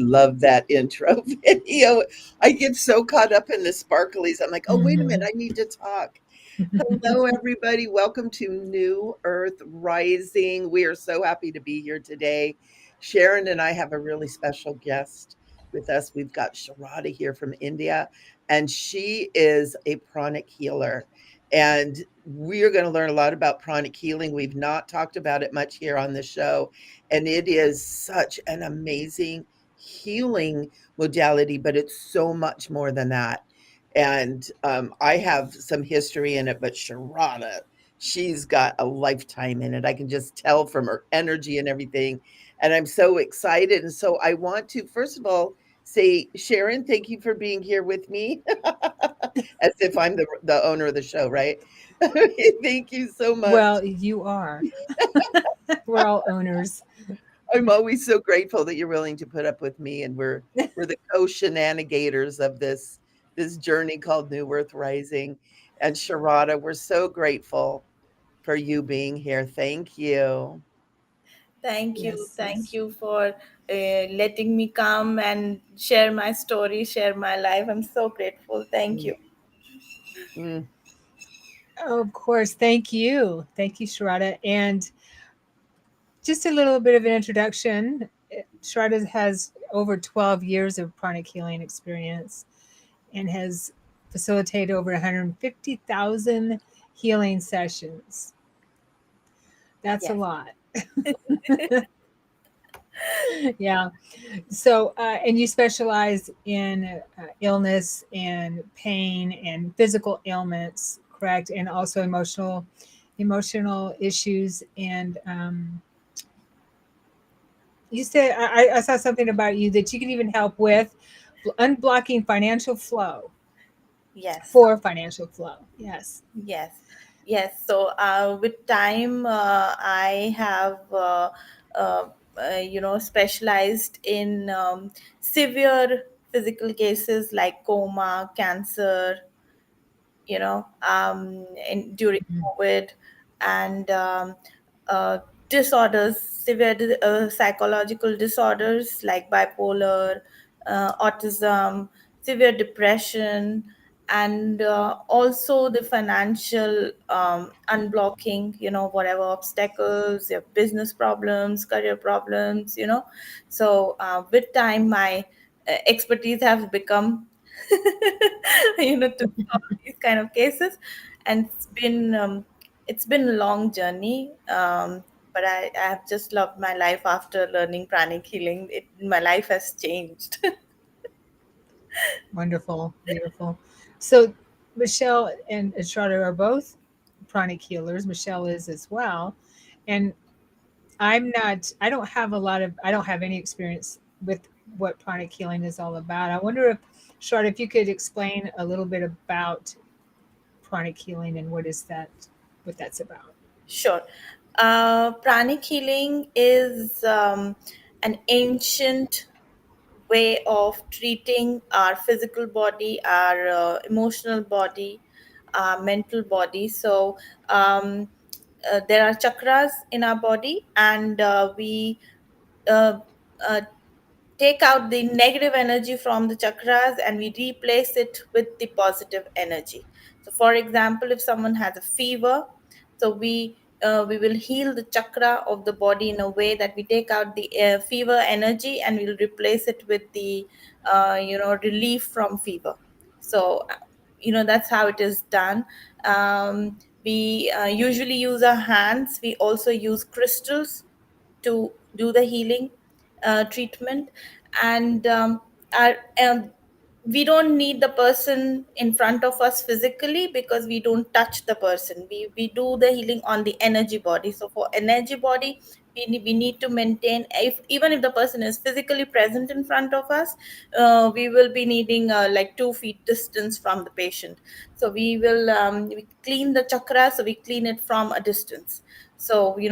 love that intro video. I get so caught up in the sparklies. I'm like, oh, wait a minute, Mhm. I need to talk. Hello, everybody. Welcome to New Earth Rising. We are so happy to be here today. Sharon and I have a really special guest with us. We've got Shradha here from India, and she is a pranic healer. And we are going to learn a lot about pranic healing. We've not talked about it much here on the show, and it is such an amazing healing modality, but it's so much more than that. And I have some history in it, but Sharada, she's got a lifetime in it. I can just tell from her energy and everything. And I'm so excited. And so I want to, first of all, say, Sharon, thank you for being here with me, as if I'm the owner of the show, right? Thank you so much. Well, you are. We're all owners. I'm always so grateful that you're willing to put up with me, and we're the co-shenanigators of this journey called New Earth Rising. And Sharada, we're so grateful for you being here. Thank you. Thank you. Yes, Thank yes. you for letting me come and share my story, share my life. I'm so grateful. Thank Mm, you. mm. Oh, of course. Thank you. Thank you, Sharada. And just a little bit of an introduction. Sharada has over 12 years of chronic healing experience and has facilitated over 150,000 healing sessions. That's a Yes. lot. Yeah. So, and you specialize in illness and pain and physical ailments, correct? And also emotional issues. And you said I saw something about you that you can even help with unblocking financial flow Yes. for financial flow. Yes. Yes. Yes. So with time, I have, uh, specialized in severe physical cases like coma, cancer, during COVID, and uh, disorders, severe psychological disorders like bipolar, autism, severe depression, and also the financial unblocking, whatever obstacles, your business problems, career problems, So with time, my expertise have become to solve these kind of cases. And it's been a long journey, but I have just loved my life after learning pranic healing. My life has changed. Wonderful. Beautiful. So, Michelle and Charlotte are both chronic healers. Michelle is as well. And I don't have I don't have any experience with what chronic healing is all about. I wonder if, Charlotte, if you could explain a little bit about chronic healing and what that's about. Sure. Pranic healing is an ancient way of treating our physical body, our emotional body, our mental body. So um, there are chakras in our body, and we uh, uh, take out the negative energy from the chakras and we replace it with the positive energy. So for example, if someone has a fever, so we will heal the chakra of the body in a way that we take out the fever energy and we'll replace it with the relief from fever. So that's how it is done. We usually use our hands. We also use crystals to do the healing treatment. And our, we don't need the person in front of us physically because we don't touch the person. We do the healing on the energy body. So for energy body, we need to maintain, if even if the person is physically present in front of us, we will be needing like 2 feet distance from the patient. So we clean the chakra, so we clean it from a distance. So we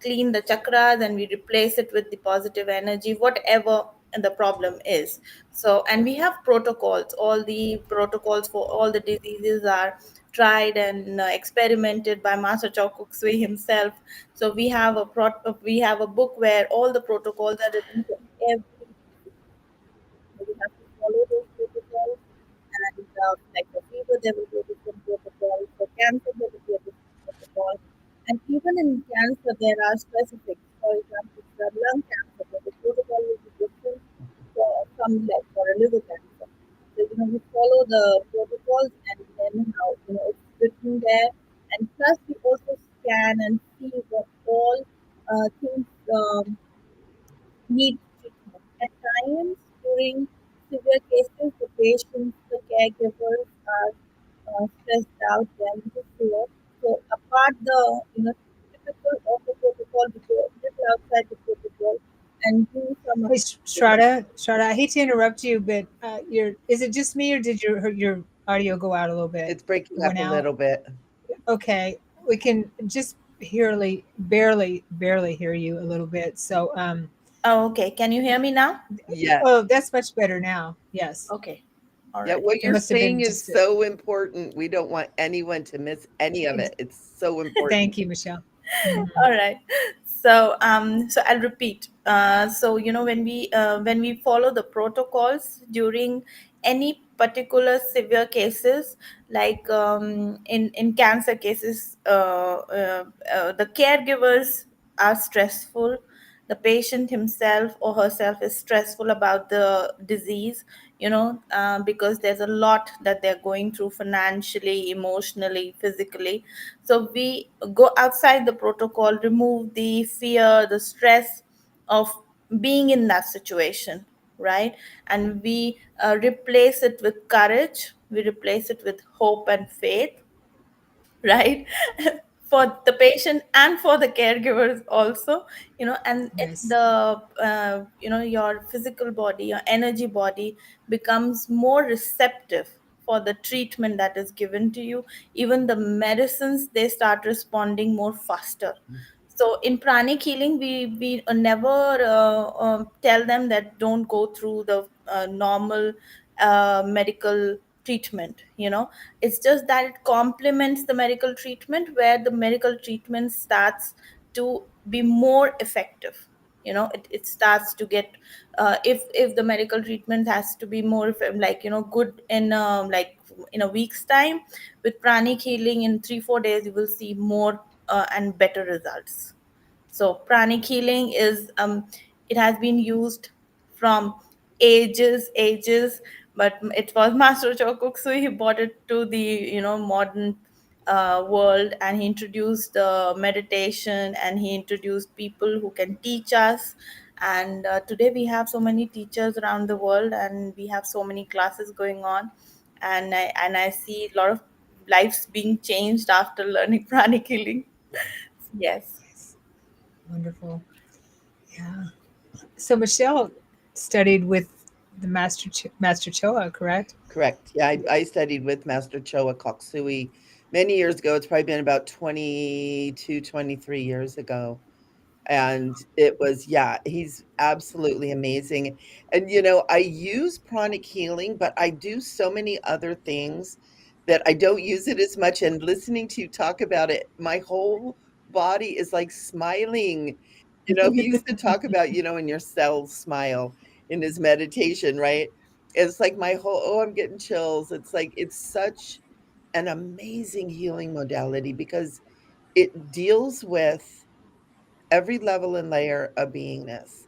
clean the chakras and we replace it with the positive energy, whatever the problem is. So, and we have protocols. All the protocols for all the diseases are tried and experimented by Master Chow Sui himself. So we have a book where all the protocols are written for every. follow those protocols. And like for fever, there will be a different protocol. For cancer, there will be a different protocol. And even in cancer, there are specifics. For example, for lung cancer, the protocol will be different for some like for a liver cancer. So we follow the protocols, and then how it's written there. And plus, we also scan and see what all things need treatment. At times, during severe cases, the patients, the caregivers are stressed out, then to fear. So apart the typical of the protocol, we go a little outside the protocol and do some Hey, you know, Strada, I hate to interrupt you, but is it just me or did your audio go out a little bit? It's breaking It up went a out. little bit. Okay, we can just barely hear you a little bit. So, Oh, okay. Can you hear me now? Yes. oh, that's much better now. Yes, Okay. All Yeah, right. what it you're must have saying been is just. so important. We don't want anyone to miss any of it. It's so important. Thank you, Michelle. Hmm. All right. So I'll repeat. So when we follow the protocols during any particular severe cases, like in cancer cases, the caregivers are stressful. The patient himself or herself is stressful about the disease, because there's a lot that they're going through financially, emotionally, physically. So we go outside the protocol, remove the fear, the stress of being in that situation, right? And we replace it with courage, we replace it with hope and faith, right? For the patient and for the caregivers also, and Yes, your physical body, your energy body becomes more receptive for the treatment that is given to you. Even the medicines, they start responding more faster. So in pranic healing, we never tell them that don't go through the normal medical treatment. It's just that it complements the medical treatment, where the medical treatment starts to be more effective. It starts to get, if the medical treatment has to be more like good in like in a week's time, with pranic healing in 3-4 days you will see more and better results. So pranic healing is, it has been used from ages, but it was Master Chokuksu. He brought it to the modern world, and he introduced meditation, and he introduced people who can teach us. And today we have so many teachers around the world, and we have so many classes going on, and I see a lot of lives being changed after learning pranic healing. Yes. yes, wonderful. Yeah. So Michelle studied with the Master Choa, correct? Correct. Yeah, I studied with Master Choa Koksui many years ago. It's probably been about 22, 23 years ago. And it was, yeah, he's absolutely amazing. And, I use pranic healing, but I do so many other things that I don't use it as much. And listening to you talk about it, my whole body is like smiling. He used to talk about, in your cells smile in his meditation, right? It's like my whole, oh, I'm getting chills. It's like, it's such an amazing healing modality because it deals with every level and layer of beingness.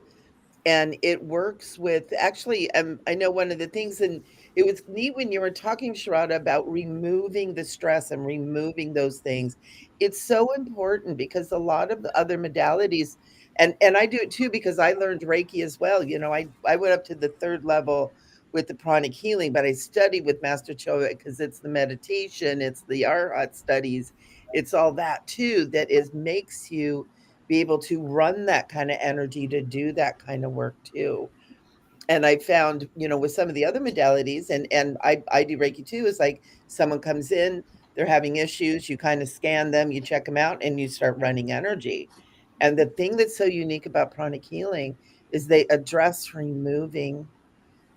And it works with actually, I know one of the things, and it was neat when you were talking, Sharada, about removing the stress and removing those things. It's so important because a lot of the other modalities, and I do it too because I learned Reiki as well. I went up to the third level with the pranic healing, but I studied with Master Choa because it's the meditation, it's the Arhat studies, it's all that too that is makes you be able to run that kind of energy to do that kind of work too. And I found, with some of the other modalities, and I do Reiki too, is like someone comes in, they're having issues, you kind of scan them, you check them out, and you start running energy. And the thing that's so unique about pranic healing is they address removing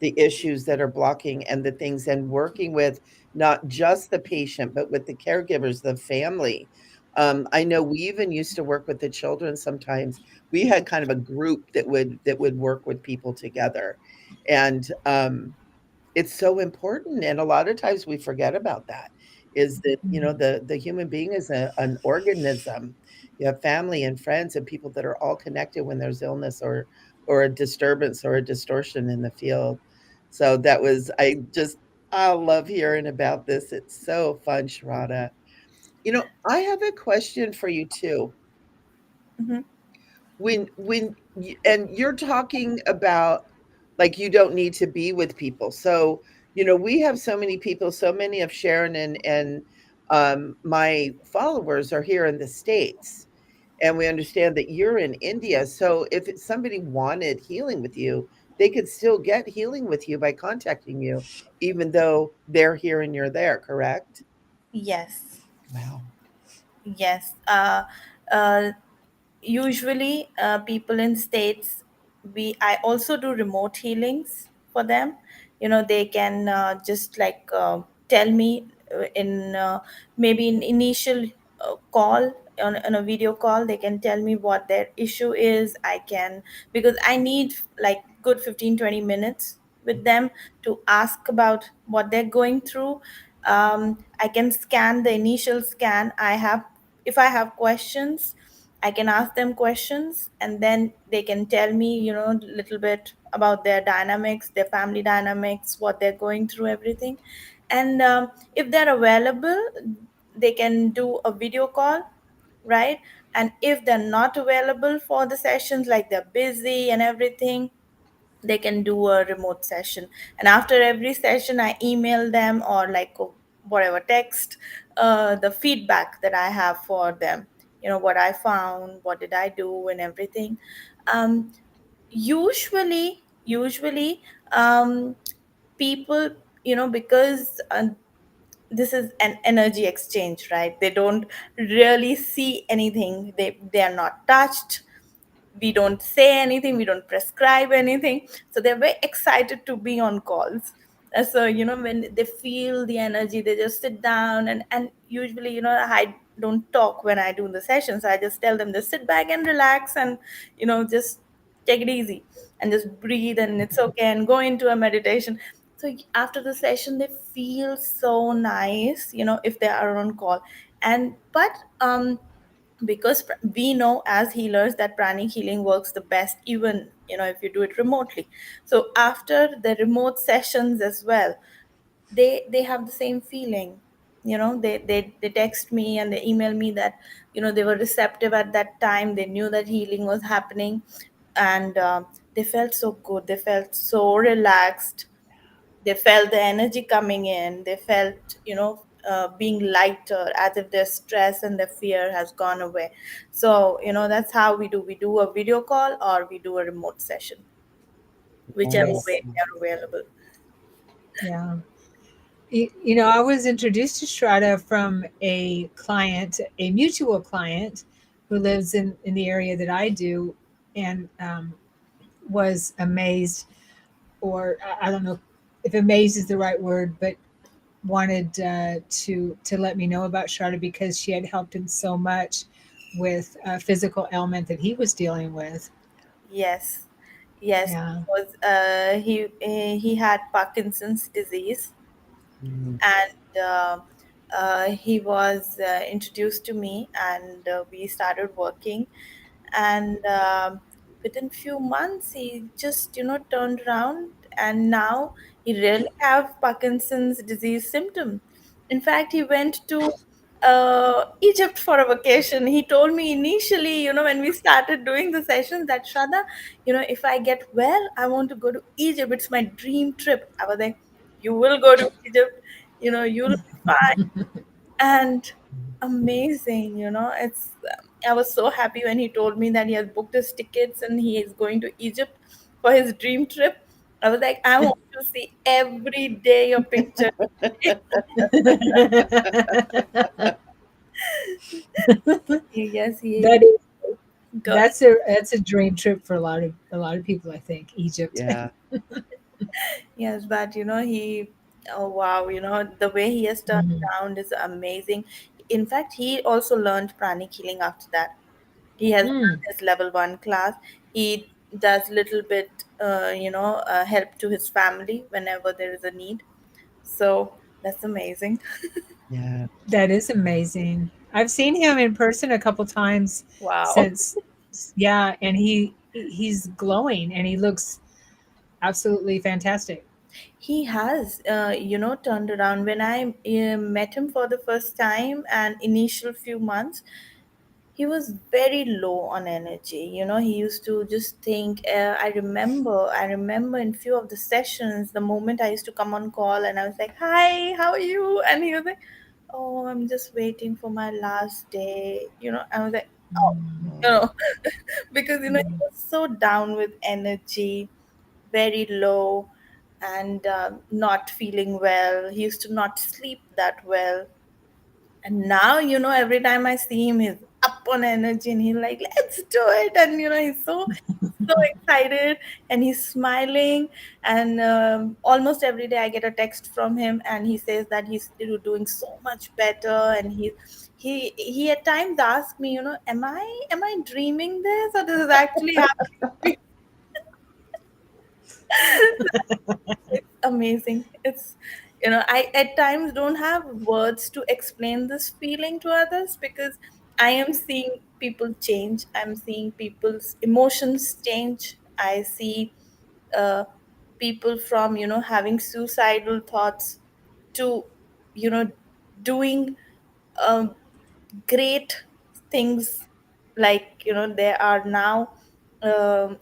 the issues that are blocking and the things, and working with not just the patient but with the caregivers, the family. I know we even used to work with the children. Sometimes we had kind of a group that would work with people together. And it's so important, and a lot of times we forget about that, is that, you know, Mhm. the human being is an organism. You have family and friends and people that are all connected when there's illness or a disturbance or a distortion in the field. So that was I love hearing about this. It's so fun, Sharada. You know, I have a question for you too. Hmm. And you're talking about, like, you don't need to be with people. So, you know, we have so many people, so many of Sharon and my followers are here in the States, and we understand that you're in India. So if somebody wanted healing with you, they could still get healing with you by contacting you, even though they're here and you're there, correct? Yes. Wow. Yes. Uh, Usually people in states, we I also do remote healings for them. They can just like tell me in maybe in initial call, on a video call, they can tell me what their issue is. I can, because I need like good 15-20 minutes with them to ask about what they're going through. I can scan the initial scan. If I have questions, I can ask them questions, and then they can tell me, a little bit about their dynamics, their family dynamics, what they're going through, everything. And if they're available, they can do a video call, right? And if they're not available for the sessions, like they're busy and everything, they can do a remote session. And after every session, I email them, or like whatever, text the feedback that I have for them, what I found, what did I do, and everything. Um, usually people, because this is an energy exchange, right? They don't really see anything, they are not touched, we don't say anything, we don't prescribe anything, so they're very excited to be on calls. So when they feel the energy, they just sit down, and usually, I don't talk when I do the sessions. I just tell them, just sit back and relax, and just take it easy, and just breathe, and it's okay, and go into a meditation. So after the session, they feel so nice, if they are on call. And but because we know as healers that pranic healing works the best, even if you do it remotely. So after the remote sessions as well, they have the same feeling. They text me and they email me that they were receptive at that time, they knew that healing was happening, and they felt so good, they felt so relaxed, they felt the energy coming in, they felt being lighter, as if their stress and their fear has gone away. So that's how we do a video call, or we do a remote session, whichever Nice. way they are available. Yeah. I was introduced to Shraddha from a client, a mutual client who lives in the area that I do, and was amazed, or I don't know if amazed is the right word, but wanted to let me know about Shraddha because she had helped him so much with a physical ailment that he was dealing with. Yes. Yes, Yeah. he had Parkinson's disease, Mm. and he was introduced to me, and we started working. And within few months, he just turned around, and now he really have Parkinson's disease symptom. In fact, he went to Egypt for a vacation. He told me initially, when we started doing the sessions, that Shraddha, if I get well, I want to go to Egypt. It's my dream trip. I was like, you will go to Egypt, you'll be fine. And amazing, it's I was so happy when he told me that he has booked his tickets and he is going to Egypt for his dream trip. I was like, I want to see every day your picture. Yes, he That is got. that's a dream trip for a lot of people, I think, Egypt. Yeah. Yes, but he, oh wow, the way he has turned Mhm. around is amazing. In fact, he also learned pranic healing after that. He has done Mm. his level 1 class. He does little bit, help to his family whenever there is a need. So that's amazing. Yeah. That is amazing. I've seen him in person a couple times Wow. since, yeah, and he's glowing and he looks absolutely fantastic. He has, turned around. When I met him for the first time and initial few months, he was very low on energy. He used to just think, I remember in few of the sessions, the moment I used to come on call and I was like, hi, how are you? And he was like, oh, I'm just waiting for my last day. I was like, oh, you Oh, know because he was so down with energy, very low, and not feeling well. He used to not sleep that well. And now, every time I see him, he's up on energy and he's like, let's do it. And, he's so excited and he's smiling. And almost every day I get a text from him and he says that he's still doing so much better. And he at times asks me, am I dreaming this or this is actually happening? It's amazing. I at times don't have words to explain this feeling to others because I am seeing people change. I'm seeing people's emotions change. I see uh, people from, having suicidal thoughts to, you know, doing um, great things, like they are now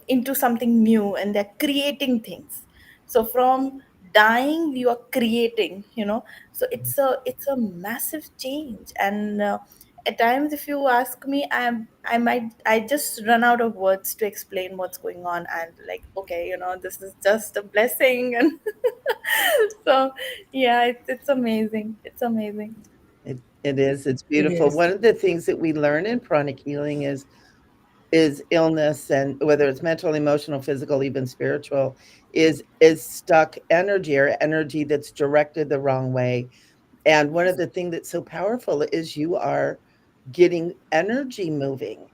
into something new and they're creating things. So from dying you are creating, so it's a massive change. And at times if you ask me, I just run out of words to explain what's going on, and like, okay, this is just a blessing. And so yeah, it's amazing, it's amazing. it is. It's It beautiful. is. One of the things that we learn in pranic healing is illness, and whether it's mental, emotional, physical, even spiritual, is stuck energy or energy that's directed the wrong way. And one of the things that's so powerful is you are getting energy moving.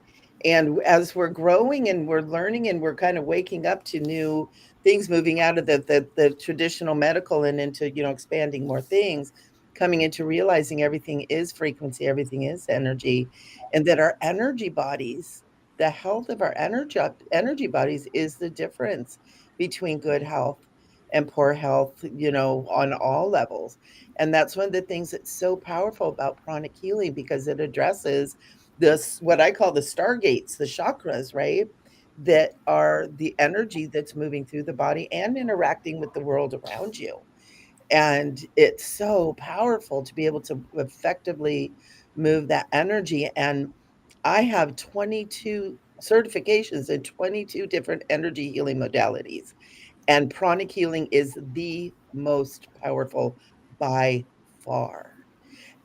And as we're growing and we're learning and we're kind of waking up to new things, moving out of the traditional medical and into, expanding more things, coming into realizing everything is frequency, everything is energy, and that our energy bodies, the health of our energy bodies is the difference between good health and poor health, on all levels. And that's one of the things that's so powerful about pranic healing, because it addresses this, what I call the stargates, the chakras, right? That are the energy that's moving through the body and interacting with the world around you. And it's so powerful to be able to effectively move that energy. And I have 22 certifications in 22 different energy healing modalities. And pranic healing is the most powerful by far.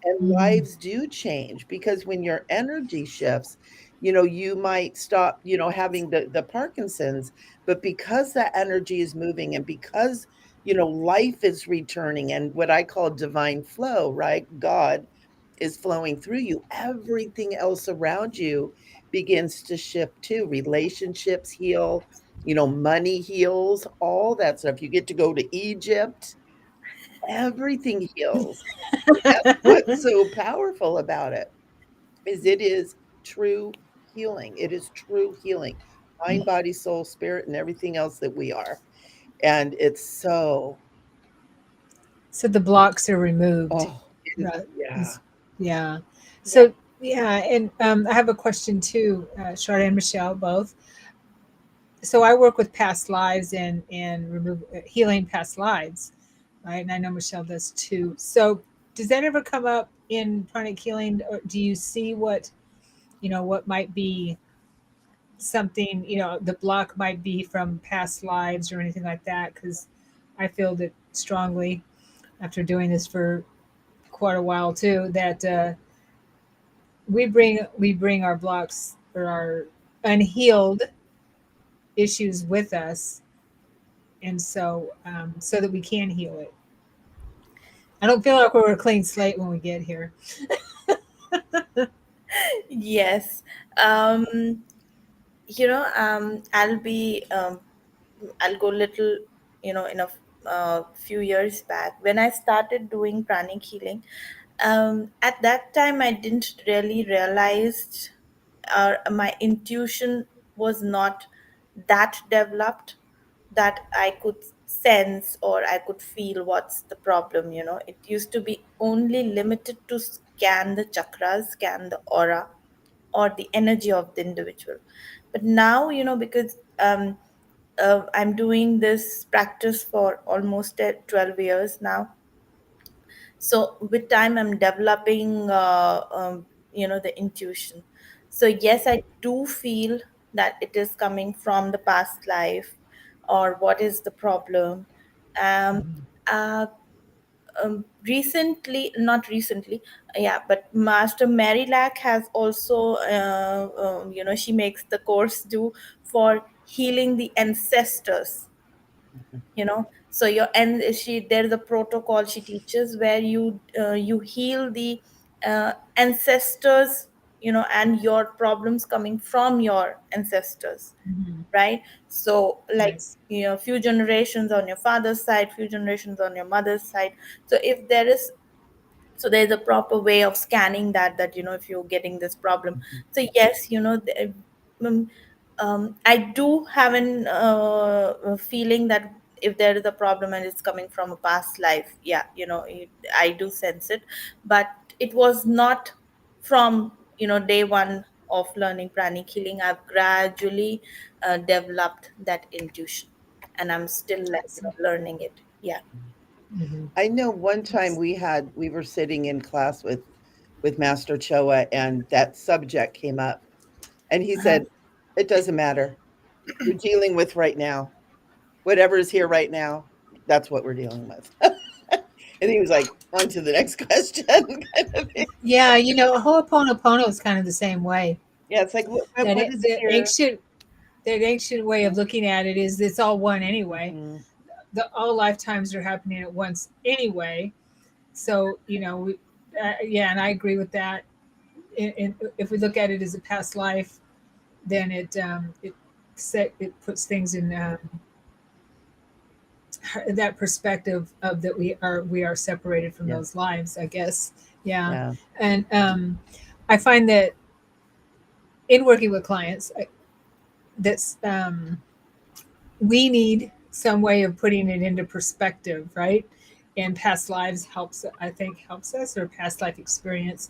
And Mm. lives do change, because when your energy shifts, you might stop, having the Parkinson's, but because that energy is moving and because, life is returning and what I call divine flow, right? God is flowing through you. Everything else around you begins to shift too. Relationships heal, money heals, all that stuff. You get to go to Egypt, everything heals. That's what's so powerful about it, is it is true healing. It is true healing. Mind, body, soul, spirit, and everything else that we are. And it's so, So the blocks are removed. oh, Right. yeah. Is- yeah. Yeah. So yeah, and I have a question too, Charlotte and Michelle both. So I work with past lives and remove healing past lives, right? And I know Michelle does too. So does that ever come up in pranic healing, or do you see what might be something, the block might be from past lives or anything like that? Because I feel that strongly after doing this for quite a while too, that we bring our blocks or our unhealed issues with us, and so that we can heal it. I don't feel like we're a clean slate when we get here. Yes. Um I'll go little, in a few years back when I started doing pranic healing. At that time, I didn't really realize, my intuition was not that developed, that I could sense or I could feel what's the problem. It used to be only limited to scan the chakras, scan the aura, or the energy of the individual. But now, because I'm doing this practice for almost 12 years now, so with time I'm developing the intuition. So yes, I do feel that it is coming from the past life, or what is the problem. um, Mhm. uh, Recently, not recently, yeah, but Master Mary Lack has also, she makes the course do for healing the ancestors. So and she there's a protocol she teaches where you heal the ancestors, and your problems coming from your ancestors, Hmm. right? So, like, Yes. few generations on your father's side, few generations on your mother's side. So if there is, so there's a proper way of scanning that, if you're getting this problem. Mhm. So yes, um, I do have a feeling that if there is a problem and it's coming from a past life, yeah, I do sense it. But it was not from, day one of learning pranic healing. I've gradually developed that intuition, and I'm still, like, Awesome. learning it. Yeah. Hmm. I know one time we were sitting in class with Master Choa, and that subject came up, and he Uh-huh. said, "It doesn't matter. You're dealing with right now. Whatever is here right now, that's what we're dealing with." And he was like, "On to the next question," kind of thing. Yeah, Ho'oponopono is kind of the same way. Yeah, it's like what is The here? ancient way of looking at it is it's all one anyway. Mhm. All lifetimes are happening at once anyway. So yeah, and I agree with that. If we look at it as a past life, then it puts things in that perspective of that we are separated from Yeah, those lives, I guess. Yeah, yeah, and I find that in working with clients, that's we need some way of putting it into perspective, right? And past lives helps, I think, helps us, or past life experience,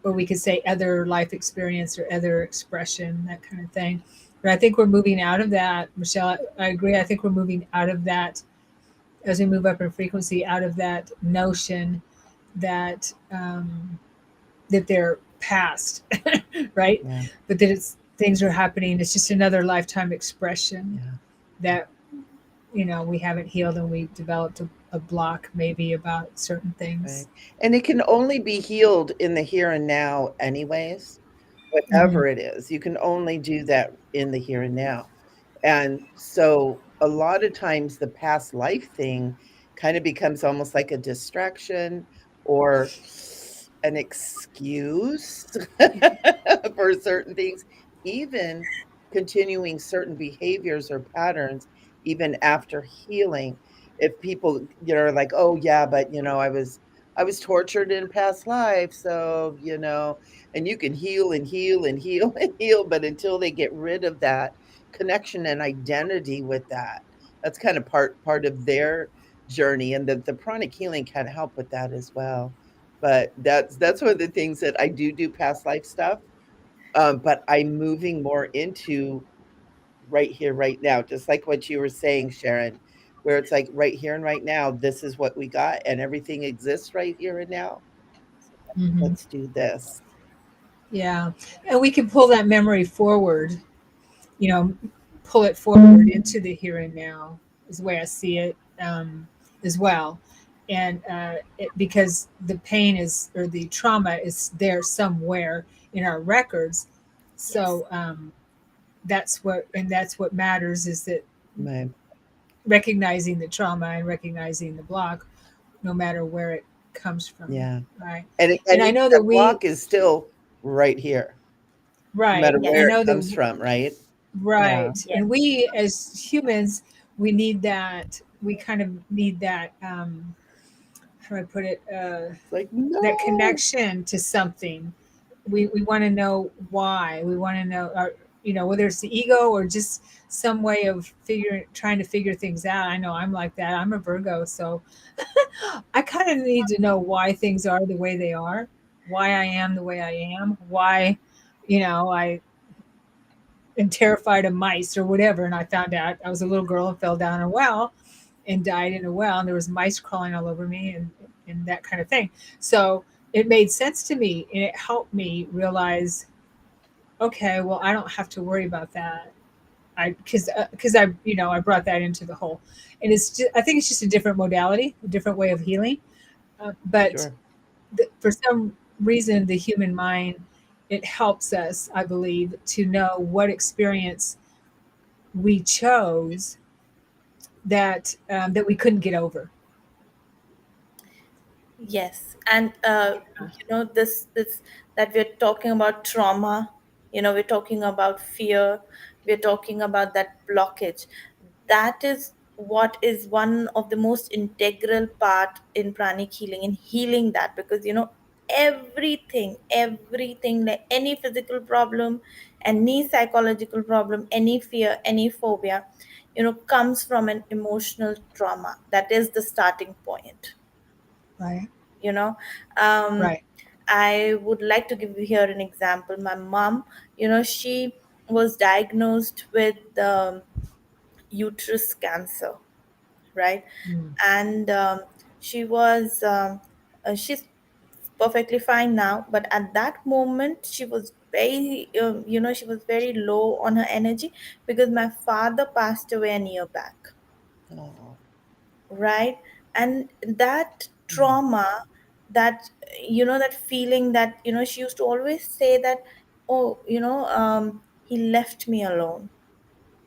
or we could say other life experience or other expression, that kind of thing. But I think we're moving out of that, Michelle. I agree. I think we're moving out of that as we move up in frequency, out of that notion that that they're past, right? yeah, But that it's things are happening. It's just another lifetime expression yeah. that we haven't healed, and we developed a block maybe about certain Right. things. And it can only be healed in the here and now, anyways, Hmm. whatever it is. You can only do that in the here and now. And so a lot of times the past life thing kind of becomes almost like a distraction or an excuse for certain things, even continuing certain behaviors or patterns, even after healing. If people, are like, oh yeah, but I was tortured in past life, so and you can heal and heal and heal and heal, but until they get rid of that connection and identity with that, that's kind of part of their journey, and the pranic healing can help with that as well. But that's one of the things that I do past life stuff, but I'm moving more into right here, right now, just like what you were saying, Sharon, where it's like right here and right now, this is what we got, and everything exists right here and now. So Hmm. let's do this. Yeah, and we can pull that memory forward. You know, pull it forward into the here and now is the way I see it, as well. And because the pain is, or the trauma is there somewhere in our records. Yes. So that's what matters, is that Right. recognizing the trauma and recognizing the block, no matter where it comes from, Yeah. right? And And I even know that that block is still right here, no right, matter and I Yes. where it know comes that from, right? Yeah. Right. And we as humans, we need that. We kind of need that. How do I put it? It's like, That no. connection to something. We want to know why. We want to know, whether it's the ego or just some way of trying to figure things out. I know I'm like that. I'm a Virgo, so I kind of need to know why things are the way they are, why I am the way I am, why, I am terrified of mice or whatever. And I found out I was a little girl and fell down a well and died in a well, and there was mice crawling all over me and that kind of thing. So it made sense to me, and it helped me realize, okay, well, I don't have to worry about that. I brought that into the whole, and I think it's just a different modality, a different way of healing. But Sure. for some reason, the human mind, it helps us, I believe, to know what experience we chose that we couldn't get over. Yes, and this that we're talking about trauma, we're talking about fear, we're talking about that blockage. That is what is one of the most integral part in pranic healing, in healing that, because everything, like any physical problem, any psychological problem, any fear, any phobia, comes from an emotional trauma. That is the starting point. Right. you know um, Right. I would like to give you here an example. My mom, she was diagnosed with uterus cancer, right? Mm. And she's perfectly fine now, but at that moment she was very she was very low on her energy, because my father passed away a year back, Oh. right? And that Mm. trauma, that that feeling, that she used to always say that, oh, he left me alone.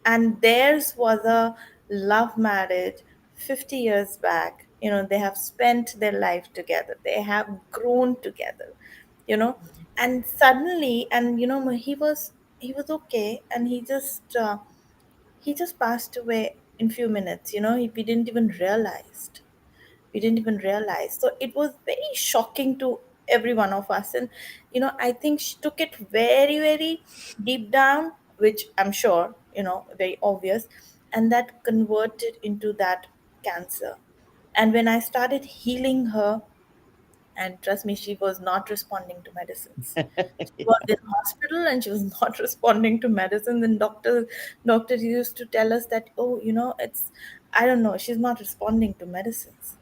And theirs was a love marriage 50 years back. They have spent their life together, they have grown together, you know and suddenly, and he was okay, and he just passed away in few minutes. We didn't even realize. So it was very shocking to every one of us. And I think she took it very, very deep down, which I'm sure, very obvious, and that converted into that cancer. And when I started healing her, and trust me, she was not responding to medicines. She was in hospital and she was not responding to medicines. And doctors used to tell us that, oh, it's, I don't know, she's not responding to medicines.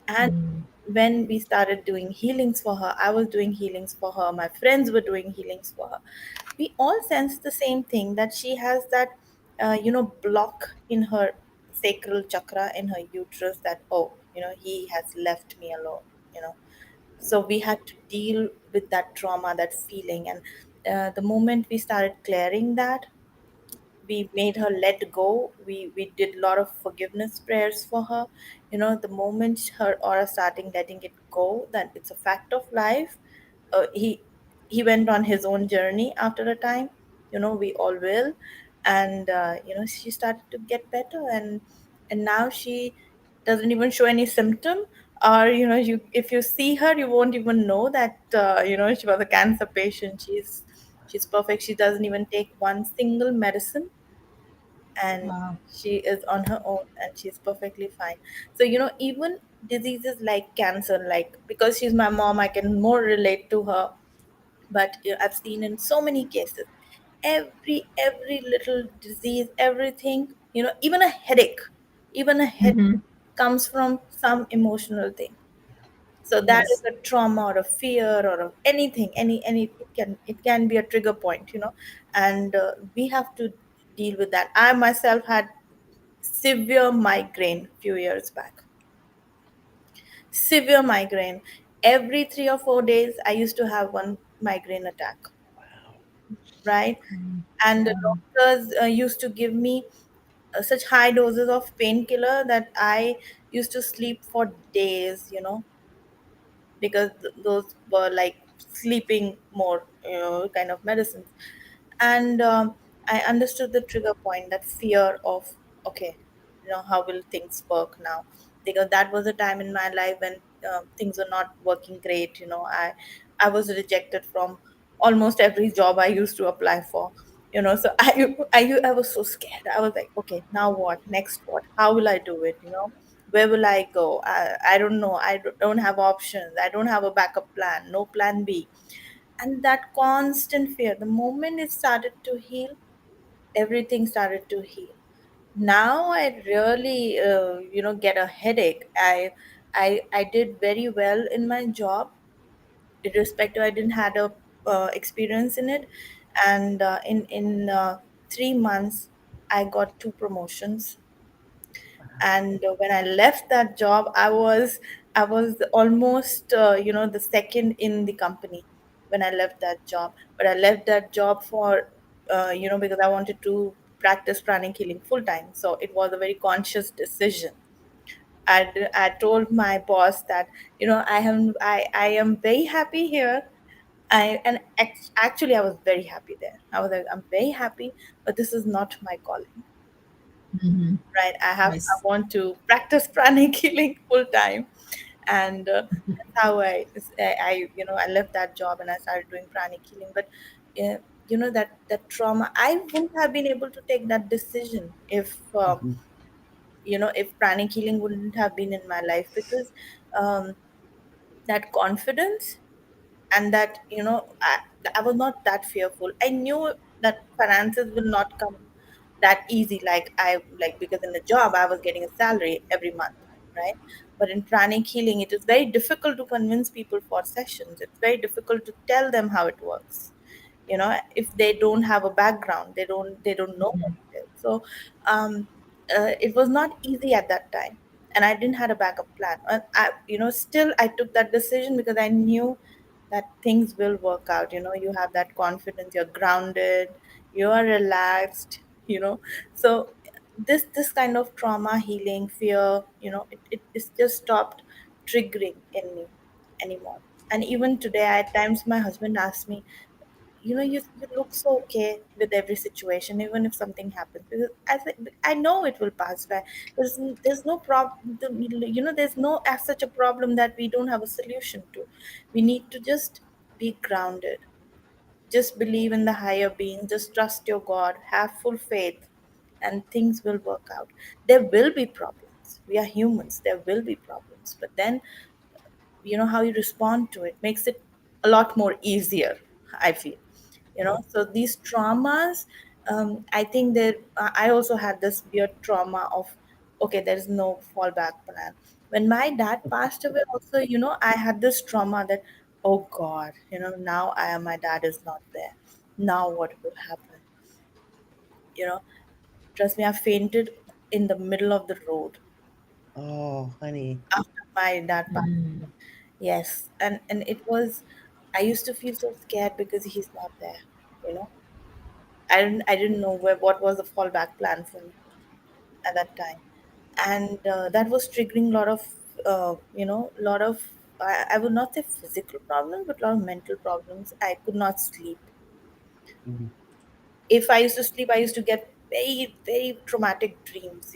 And Mm. when we started doing healings for her, I was doing healings for her, my friends were doing healings for her, we all sensed the same thing, that she has that block in her sacral chakra, in her uterus, that, oh, he has left me alone. you know so we had to deal with that trauma, that feeling. And the moment we started clearing that, we made her let go. We did a lot of forgiveness prayers for her. The moment her aura starting letting it go, that it's a fact of life. He went on his own journey after a time. We all will. And she started to get better. And now she doesn't even show any symptom. Or you, if you see her, you won't even know that she was a cancer patient. She's perfect. She doesn't even take one single medicine, and Wow. she is on her own, and she's perfectly fine. So even diseases like cancer, like, because she's my mom, I can more relate to her. But I've seen in so many cases, every little disease, everything, even a headache, Hmm. comes from some emotional thing. So that is Yes. a trauma or a fear or anything, any it can be a trigger point. And we have to deal with that. I myself had severe migraine few years back. Severe migraine. Every 3 or 4 days I used to have one migraine attack, Wow. right? Mm. And the Um, doctors used to give me such high doses of painkiller that I used to sleep for days, because those were like sleeping more, kind of medicines. And I understood the trigger point, that fear of, okay, how will things work now? Because that was a time in my life when things were not working great. I was rejected from almost every job I used to apply for. So I was so scared. I was like, okay, now what? Next what? How will I do it? Where will I go? I don't know. I don't have options. I don't have a backup plan. No plan B. And that constant fear, the moment it started to heal, everything started to heal. Now I really get a headache. I did very well in my job, irrespective. I didn't had a experience in it. And in 3 months I got two promotions. And when I left that job, I was almost the second in the company when I left that job. But I left that job for because I wanted to practice pranic healing full time, so it was a very conscious decision. I told my boss that I am very happy here. Actually I was very happy there. I was like, I'm very happy, but this is not my calling. Hmm. Right, I Nice. want to practice pranic healing full time. And that's how I left that job and I started doing pranic healing. But uh, that trauma, I wouldn't have been able to take that decision Mhm. if pranic healing wouldn't have been in my life. Because um, that confidence, and that I was not that fearful. I knew that finances will not come that easy, because in the job I was getting a salary every month, right? But in pranic healing, it is very difficult to convince people for sessions. It's very difficult to tell them how it works. If they don't have a background, they don't know what it is. So um, it was not easy at that time, and I didn't had a backup plan. And still I took that decision because I knew that things will work out. You have that confidence, you're grounded, you are relaxed. So this kind of trauma healing, fear, it's just stopped triggering in me anymore. And even today, at times my husband asks me, you look so okay with every situation, even if something happens. Because I know it will pass by. There's no problem. There's no as such a problem that we don't have a solution to. We need to just be grounded. Just believe in the higher being. Just trust your God. Have full faith, and things will work out. There will be problems. We are humans. There will be problems, but then how you respond to it makes it a lot more easier, I feel. So these traumas, I think that I also had this weird trauma of, okay, there's no fallback plan. When my dad passed away also, I had this trauma that, oh God, now my dad is not there. Now what will happen? you know Trust me, I fainted in the middle of the road Oh, honey. after my dad passed. Mm. Yes, and it was. I used to feel so scared because he's not there. You know, I didn't know what was the fallback plan for me at that time, and that was triggering a lot of lot of, I would not say physical problems, but a lot of mental problems. I could not sleep. Mhm. If I used to sleep, I used to get very, very traumatic dreams,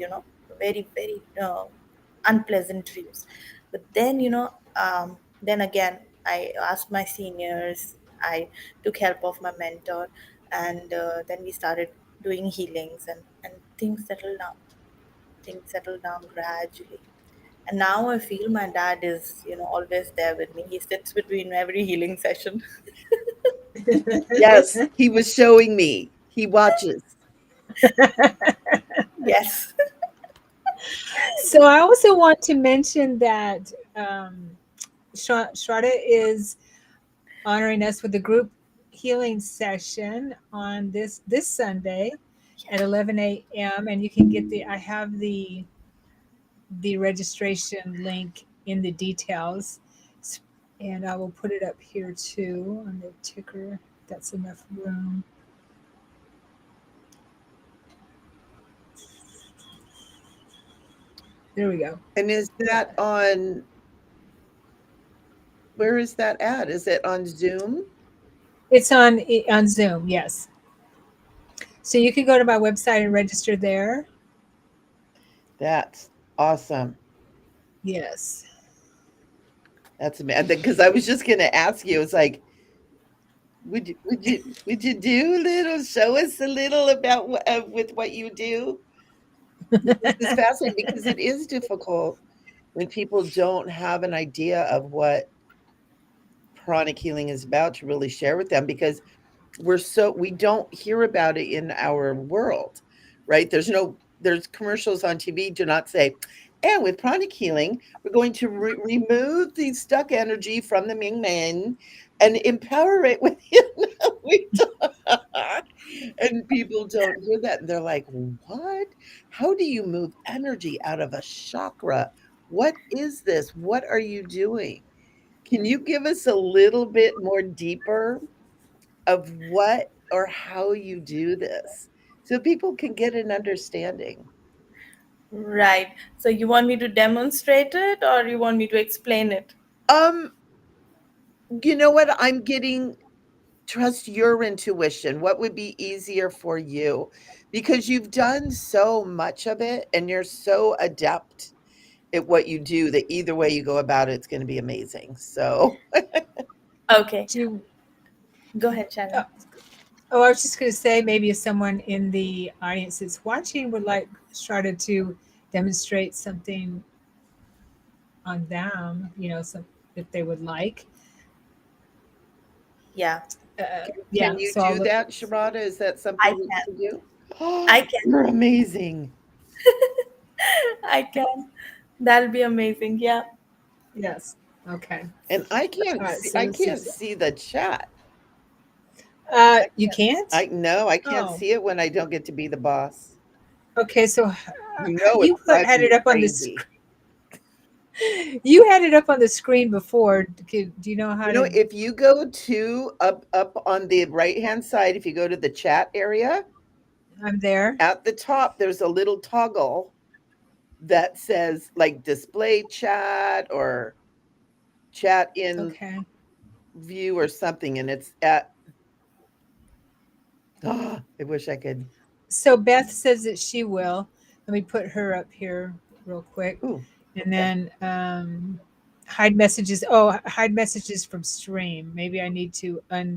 very, very unpleasant dreams. But then, then again, I asked my seniors, I took help of my mentor, and then we started doing healings, and things settled down. Things settled down gradually. And now I feel my dad is, always there with me. He sits between every healing session. Yes, he was showing me. He watches. Yes. So I also want to mention that Shraddha is honoring us with a group healing session on this Sunday at 11 a.m. And you can get the I have the registration link in the details, and I will put it up here too on the ticker. That's enough room. There we go. And is that on where is that at? Is it on Zoom? It's on Zoom. Yes. So you can go to my website and register there. That's awesome. Yes. That's amazing. Because I was just going to ask you, it's like, would you do a little? Show us a little about with what you do. This is fascinating because it is difficult when people don't have an idea of what pranic healing is about to really share with them because we don't hear about it in our world, right? There's commercials on TV do not say, and with pranic healing we're going to remove the stuck energy from the Ming Men and empower it within. we don't, and people don't hear that and they're like, what? How do you move energy out of a chakra? What is this? What are you doing? Can you give us a little bit more deeper of what or how you do this so people can get an understanding? Right. So you want me to demonstrate it or you want me to explain it? Um, you know what? I'm getting trust your intuition. What would be easier for you? Because you've done so much of it and you're so adept at what you do that either way you go about it, it's going to be amazing. So, Okay. Do you, Go ahead, uh, Shannon. oh, I was just going to say maybe if someone in the audience that's watching would like Strada to demonstrate something on them, some if they would like. Yeah, can Yeah, you so I'll do look. that, Sharada? Is that I something that you can. can do? I Oh, can. you're amazing. I can. That'll be amazing. Yeah. Yes. Okay. And All right. So I let's see. can't see the chat. You can't? I know I can't Oh, see it when I don't get to be the boss. okay. So It's you driving had me it up on the crazy. screen. You had it up on the screen before. Do you know how to? If you go to up on the right-hand side, if you go to the chat area, I'm there. at the top there's a little toggle that says like display chat or chat in Okay. view or something, and it's at I wish I could. So Beth says that she will. Let me put her up here real quick, Ooh, and okay. then hide messages. Oh, hide messages from stream. Maybe I need to undo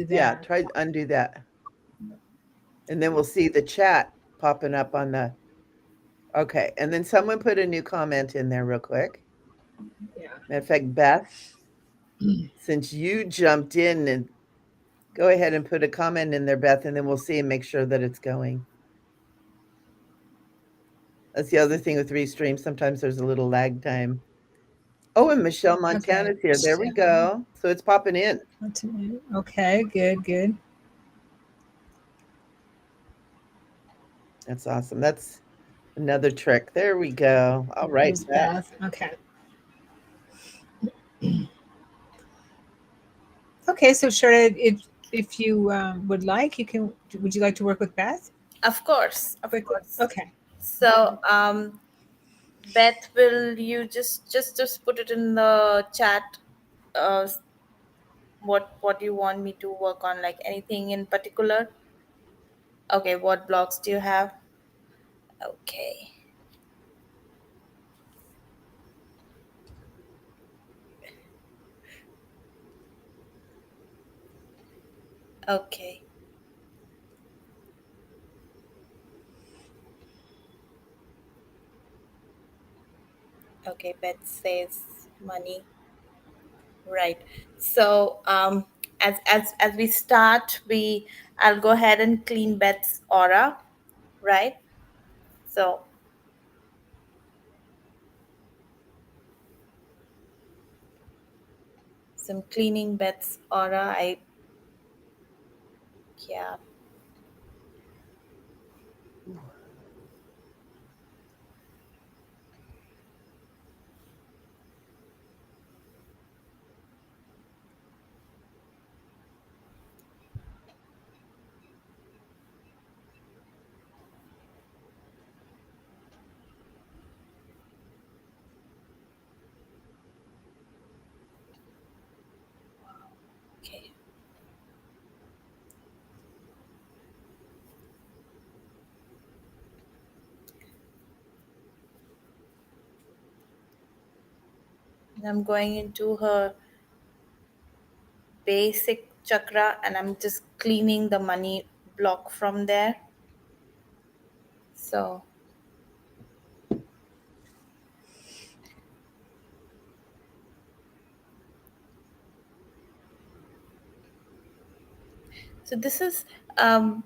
Yeah, that. try to undo that. And then we'll see the chat popping up on the okay. And then someone put a new comment in there real quick. Yeah. Matter of fact, Beth, since you jumped in and go ahead and put a comment in there, Beth, and then we'll see and make sure that it's going. That's the other thing with Restream. Sometimes there's a little lag time. Oh, and Michelle Okay. Montana's here. There we go. So it's popping in. Okay. Good. Good. That's awesome. That's another trick. There we go. All right, There's Beth. Beth. Okay. Okay. So, Charlotte, if you would like, you can. Would you like to work with Beth Of course. Of quickly? course. Okay. So, Beth, will you just put it in the chat? Uh, what do you want me to work on? Like anything in particular? Okay. What blocks do you have? Okay. Okay. Okay. Beth says money. Right. So, as we start, I'll go ahead and clean Beth's aura. Right. So, some cleaning Beth's aura. Yeah. Okay. I'm going into her basic chakra and I'm just cleaning the money block from there. So, so this is a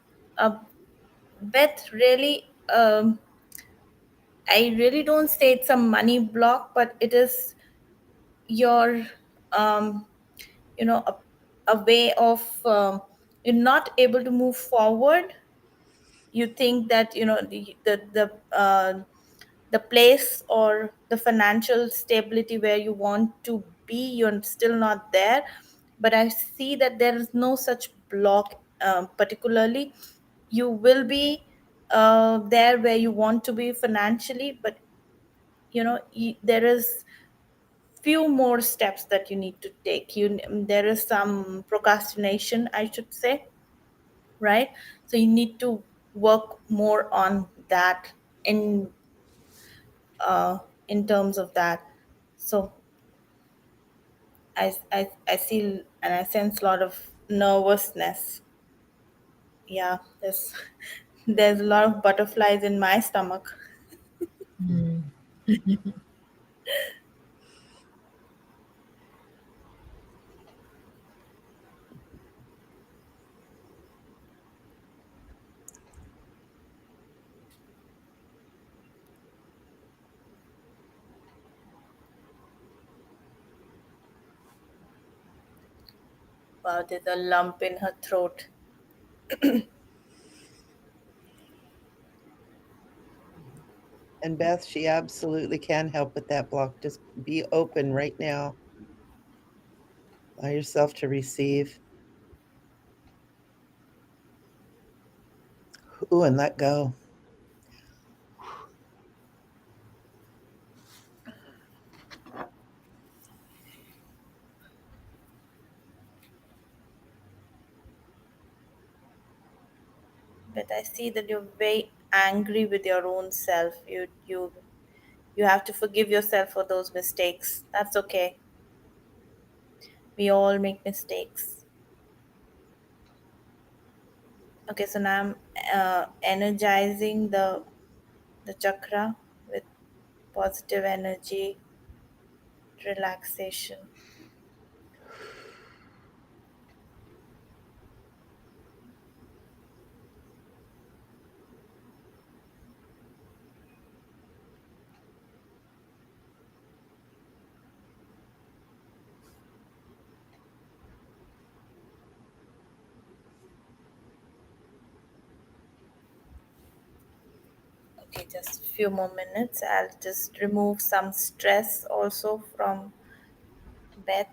bit really. I really don't say it's a money block, but it is your, um, a way of you're not able to move forward. You think that the place or the financial stability where you want to be, you're still not there. But I see that there is no such block. Particularly, you will be there where you want to be financially, but there is few more steps that you need to take. There is some procrastination, I should say, right? So you need to work more on that in uh, in terms of that. So I see and I sense a lot of nervousness. Yeah, there's a lot of butterflies in my stomach. Mm. Wow, there's a lump in her throat. And Beth, she absolutely can help with that block. Just be open right now. Allow yourself to receive. Ooh, and let go. But I see that you're very angry with your own self. You have to forgive yourself for those mistakes. That's okay. We all make mistakes. Okay, so now I'm energizing the chakra with positive energy, relaxation. Okay, just a few more minutes. I'll just remove some stress also from Beth.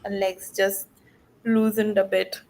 Her legs just loosened a bit.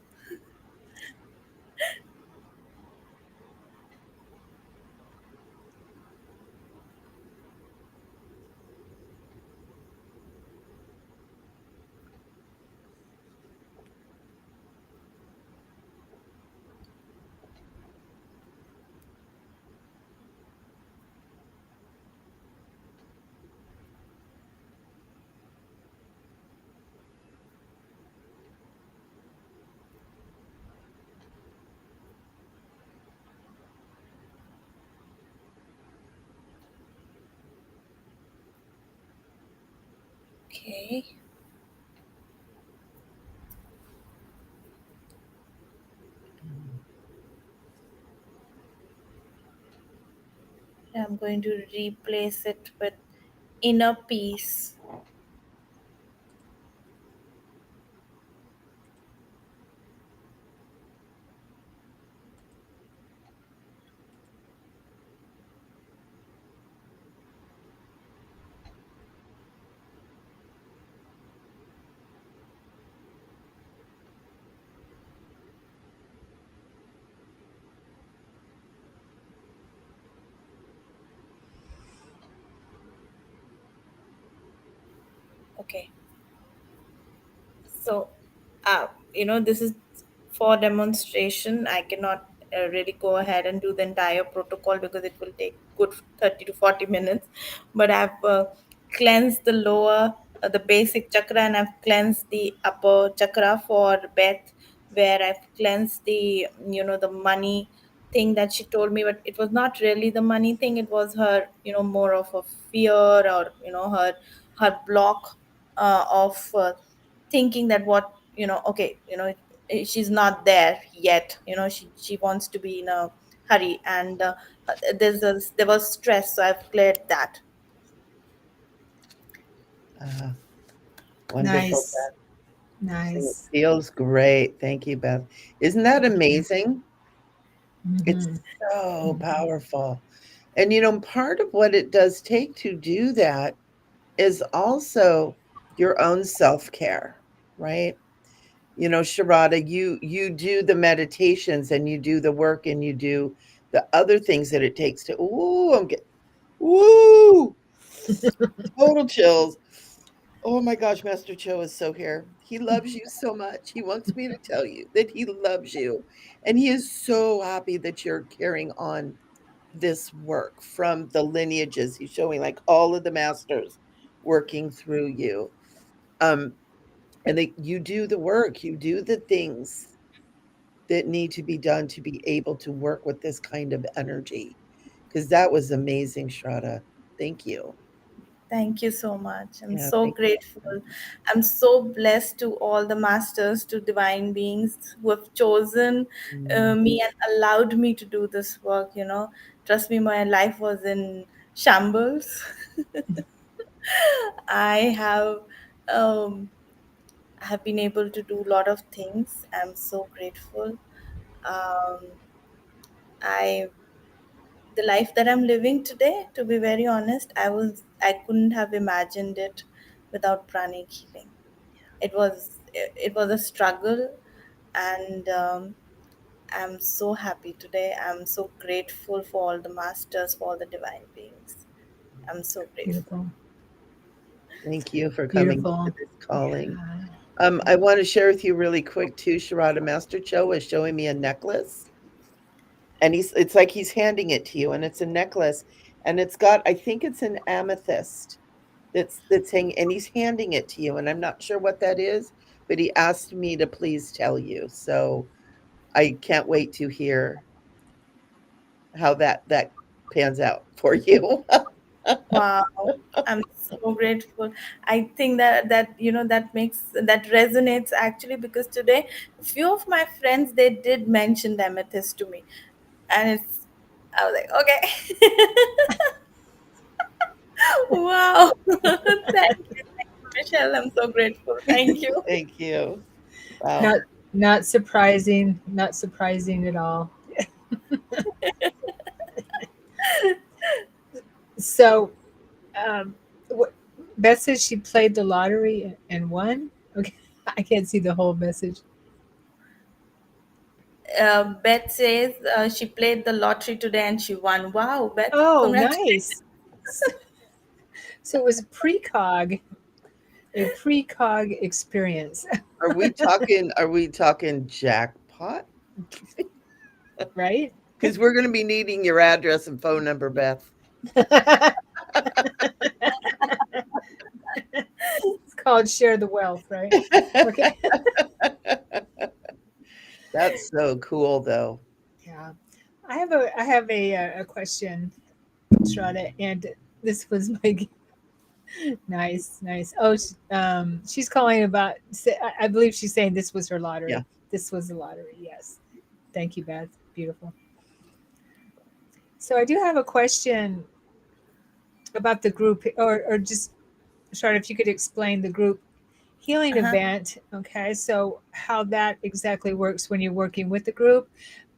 Okay. I'm going to replace it with inner peace. Okay. So, this is for demonstration. I cannot really go ahead and do the entire protocol because it will take good 30 to 40 minutes. But I've cleansed the lower, the basic chakra, and I've cleansed the upper chakra for Beth, where I've cleansed the, the money thing that she told me, but it was not really the money thing. It was her, more of a fear, or, her block of thinking that what, okay, she's not there yet, she wants to be in a hurry, and there was stress, so I've cleared that. Ah, wonderful, Nice. Beth. It Nice. feels great. Thank you, Beth. Isn't that amazing? It's Mm-hmm. so Mm-hmm. powerful. And part of what it does take to do that is also your own self-care, right? Sharada, you do the meditations and you do the work and you do the other things that it takes to I'm getting woo total chills. Oh my gosh, Master Cho is so here. He loves you so much. He wants me to tell you that he loves you. And he is so happy that you're carrying on this work from the lineages. He's showing like all of the masters working through you. Um, and you do the work, you do the things that need to be done to be able to work with this kind of energy. Because that was amazing, Shraddha. Thank you. Thank you so much. I'm Yeah, so thank you so grateful. I'm so blessed to all the masters, to divine beings who have chosen much. me and allowed me to do this work. Trust me, my life was in shambles. I um, have been able to do a lot of things. I'm so grateful. Um, I The life that I'm living today, to be very honest, I couldn't have imagined it without pranic healing. It was a struggle, and I'm so happy today. I'm so grateful for all the masters, for all the divine beings. I'm so grateful. Beautiful. Thank you for coming into Beautiful. this calling. Yeah. I want to share with you really quick too, Sharada. Master Cho is showing me a necklace, and it's like he's handing it to you, and it's a necklace, and it's got, I think it's an amethyst that's hanging, and he's handing it to you, and I'm not sure what that is, but he asked me to please tell you. So I can't wait to hear how that pans out for you. Wow, I'm so grateful. I think that resonates actually, because today a few of my friends, they did mention amethyst to me, and I was like, okay. Wow. Thank you, Michelle. I'm so grateful. Thank you. Thank you. Wow. Not not surprising. Not surprising at all. So, um, what, Beth says she played the lottery and won. Okay, I can't see the whole message. Beth says she played the lottery today and she won. Wow, Beth, Oh, congratulations. nice. So it was precog, a precog experience, Are we talking jackpot? right? Because we're going to be needing your address and phone number, Beth. It's called share the wealth, right? Okay. That's so cool, though. Yeah. I have a question, Shraddha, and this was my nice, nice. Oh, she's calling about. I believe she's saying this was her Yeah. lottery. This was the lottery. Yes. Thank you, Beth. Beautiful. So I do have a question about the group, or just Shraddha, if you could explain the group healing Uh-huh. event. Okay, so how that exactly works when you're working with the group.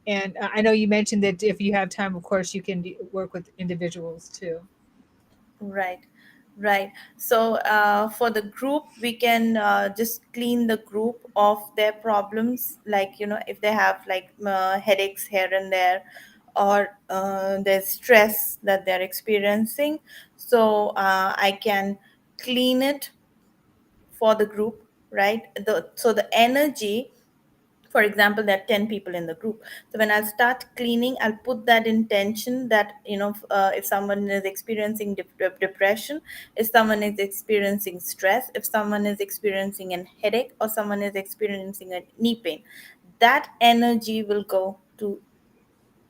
And I know you mentioned that if you have time, of course, you can work with individuals too. Right, right. So for the group, we can just clean the group of their problems, like, if they have like headaches here and there, or there's stress that they're experiencing. So I can clean it for the group, right? So the energy, for example, there are 10 people in the group. So when I'll start cleaning, I'll put that intention that, if someone is experiencing depression, if someone is experiencing stress, if someone is experiencing a headache, or someone is experiencing a knee pain, that energy will go to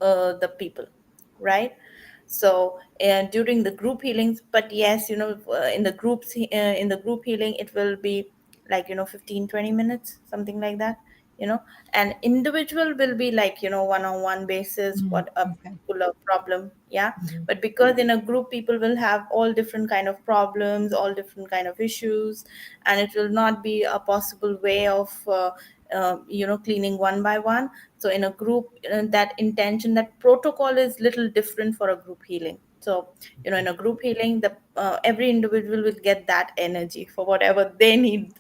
the people, right? So during the group healings, but yes, in the group healing, it will be like, 15, 20 minutes, something like that, you know and individual will be like, one-on-one basis, Mm, what a okay. particular problem. Yeah. Mhm. But because in a group, people will have all different kind of problems, all different kind of issues, and it will not be a possible way of cleaning one by one. So in a group, that intention, that protocol is little different for a group healing. So, in a group healing, the every individual will get that energy for whatever they need.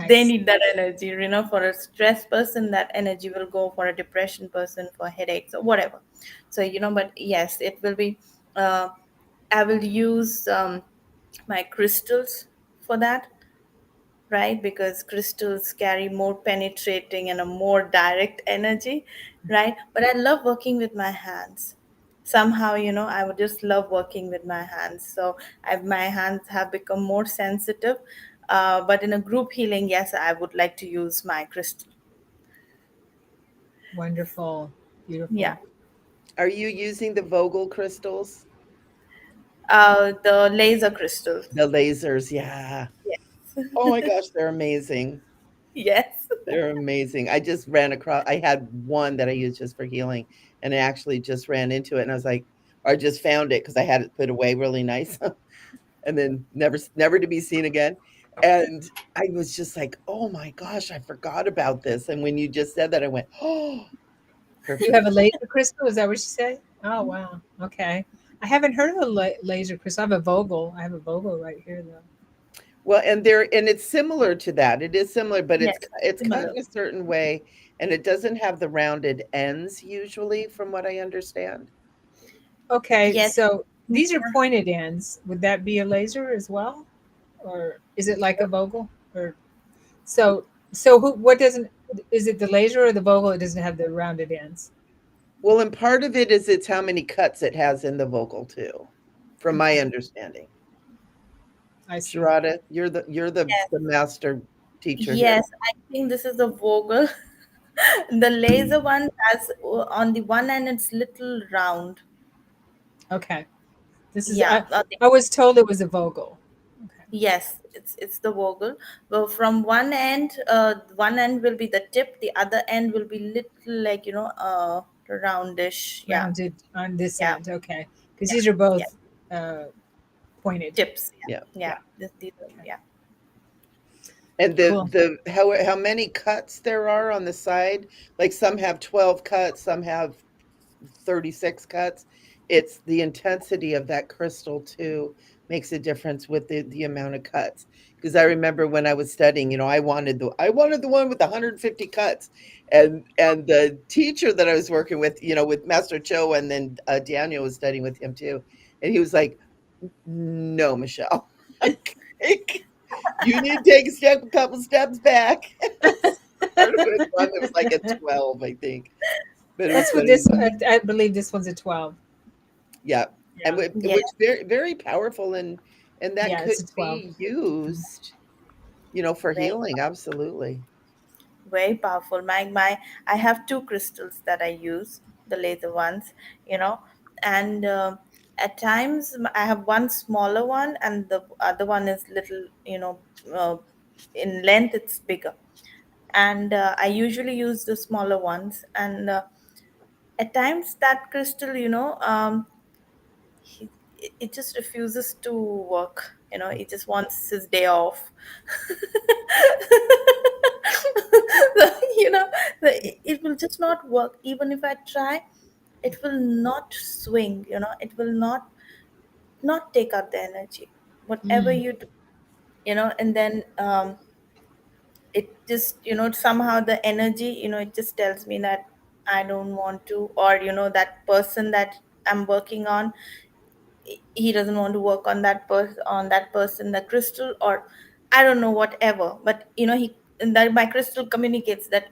They Nice. need that energy. For a stressed person, that energy will go. For a depression person, for headaches or whatever. So, but yes, it will be. uh, I will use my crystals for that, right? Because crystals carry more penetrating and a more direct energy, right? But I love working with my hands. Somehow, I would just love working with my hands. So my hands have become more sensitive. But in a group healing, yes, I would like to use my crystal. Wonderful. Yeah. Beautiful. Are you using the Vogel crystals? The laser crystals. The lasers, yeah. Yes. Oh my gosh, they're amazing. Yes. They're amazing. I just ran across I had one that I used just for healing, and I actually just ran into it, and I was like or I just found it because I had it put away really nice, and then never to be seen again, and I was just like, "Oh my gosh, I forgot about this," and when you just said that, I went, "Oh, You have perfect." a laser crystal? Is that what you say? Oh, wow. Okay. I haven't heard of a laser crystal. I have a Vogel. I have a Vogel right here, though. Well, and it's similar to that. It is similar, but Yes. it's cut Similar. in a certain way, and it doesn't have the rounded ends usually, from what I understand. Okay, Yes. so these are pointed ends. Would that be a laser as well, or is it like a Vogel? Or so what doesn't, is it the laser or the Vogel? It doesn't have the rounded ends. Well, and part of it is it's how many cuts it has in the vocal too, from my Okay, understanding. I see. Sharada, you're the master teacher here. Yes, I think this is the Vogel. The laser one has, on the one end, it's little round. Okay, this is Yeah. I was told it was a Vogel. Okay, Yes, it's the Vogel. Well, from one end will be the tip. The other end will be little, like, roundish. Yeah. rounded on this Yeah. end. Okay, because Yeah. these are Yeah. both pointed. Tips. Yeah. Yeah, Yeah. yeah. These are, Okay, yeah. And cool. the how many cuts there are on the side, like some have 12 cuts, some have 36 cuts. It's the intensity of that crystal too makes a difference with the amount of cuts. Because I remember when I was studying, I wanted the one with 150 cuts, and the teacher that I was working with, with Master Cho, and then Daniel was studying with him too, and he was like, "No, Michelle, you need to take a couple steps back." Started with one that was like a 12, I think, but it was That's what funny. this. I believe this one's a 12. Yeah, and Yeah, Yeah. which very very powerful, and that yeah, could it's a 12. be used, for Very, healing. Absolutely. very powerful. I have two crystals that I use, the laser ones, you know, and at times I have one smaller one, and the other one is little, uh, in length it's bigger. And I usually use the smaller ones, and at times that crystal, he, it just refuses to work. He just wants his day off. So, it will just not work. Even if I try, it will not swing. It will not take out the energy, whatever Mm, you do. And then it just, somehow the energy, it just tells me that I don't want to, or that person that I'm working on, he doesn't want to work on that person, the crystal, or I don't know, whatever. But he that my crystal communicates that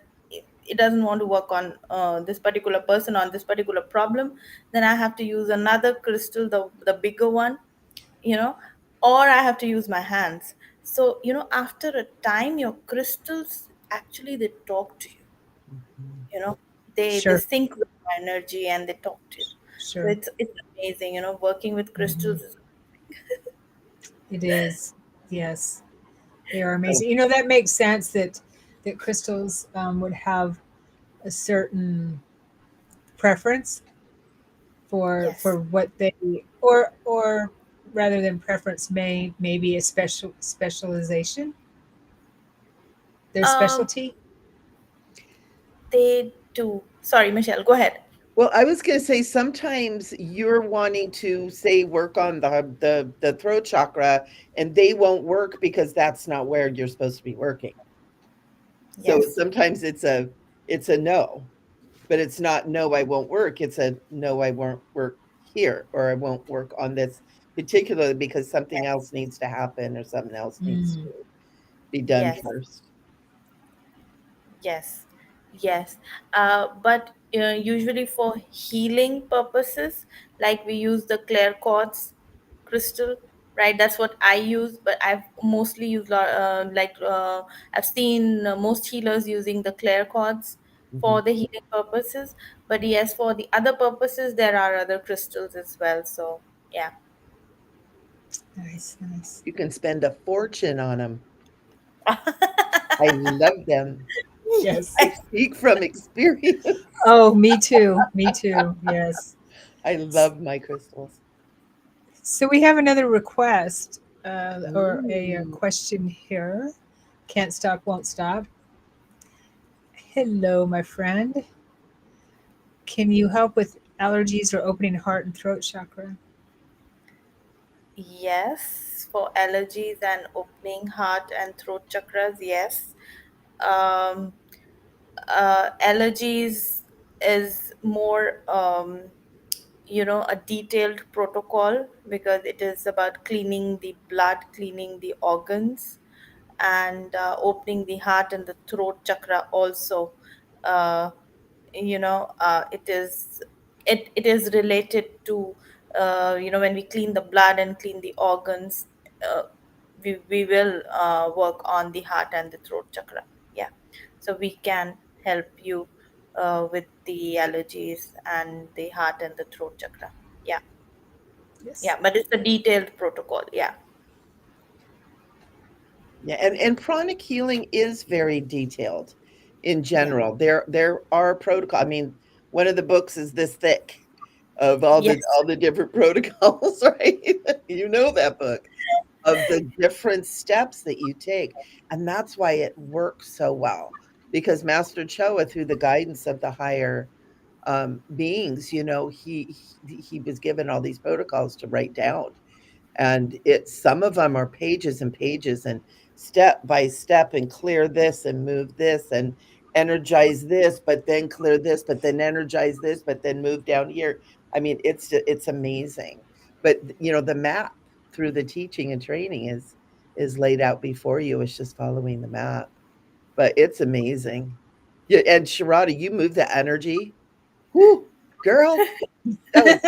it doesn't want to work on this particular person on this particular problem. Then I have to use another crystal, the bigger one, you know, or I have to use my hands. So after a time, your crystals actually they talk to you. Mhm. You know, they Sure, sync with your energy and they talk to you. So sure. it's amazing. Working with Hmm. crystals is It is. Yes, they are Oh, amazing. That makes sense that crystals would have a certain preference yes. for what they or rather than preference maybe a specialization, their Um, specialty. they do. Sorry, Michelle, go ahead. well, I was going to say sometimes you're wanting to say work on the throat chakra, and they won't work because that's not where you're supposed to be working. So Yes, sometimes it's a no, but it's not no, I won't work. It's a no, I won't work here, or I won't work on this particularly because something yes, else needs to happen or something else needs Mm, to be done yes. first. Yes, yes. But usually for healing purposes, like we use the clear quartz crystal, right? That's what I use. But I've mostly used I've seen most healers using the clear quartz Mhm. for the healing purposes. But yes, for the other purposes, there are other crystals as well. So yeah. nice, nice. You can spend a fortune on them. I love them. Yes. I speak from experience. Oh, me too. Me too. Yes. I love my crystals. So we have another request or a Ooh. question here. Can't stop, won't stop. Hello, my friend. Can you help with allergies or opening heart and throat chakra? Yes, for allergies and opening heart and throat chakras, yes. Um, Allergies is more a detailed protocol because it is about cleaning the blood, cleaning the organs, and opening the heart and the throat chakra also. uh, it is related to when we clean the blood and clean the organs, uh, we will work on the heart and the throat chakra. Yeah, so we can help you with the allergies and the heart and the throat chakra. Yeah, Yes. yeah, but it's a detailed protocol. Yeah. Yeah, and pranic healing is very detailed in Yeah. general. There are protocol. I mean, one of the books is this thick of Yes. all the different protocols, right? You know that book of the different steps that you take, and that's why it works so well because Master Choa, through the guidance of the higher beings, he was given all these protocols to write down, and it's some of them are pages and pages and step by step and clear this and move this and energize this but then clear this but then energize this but then move down here. I mean, it's amazing. But the map through the teaching and training is laid out before you. It's just following the map, but it's amazing. Yeah, and Sharada, you move the energy. Whoo, girl, that was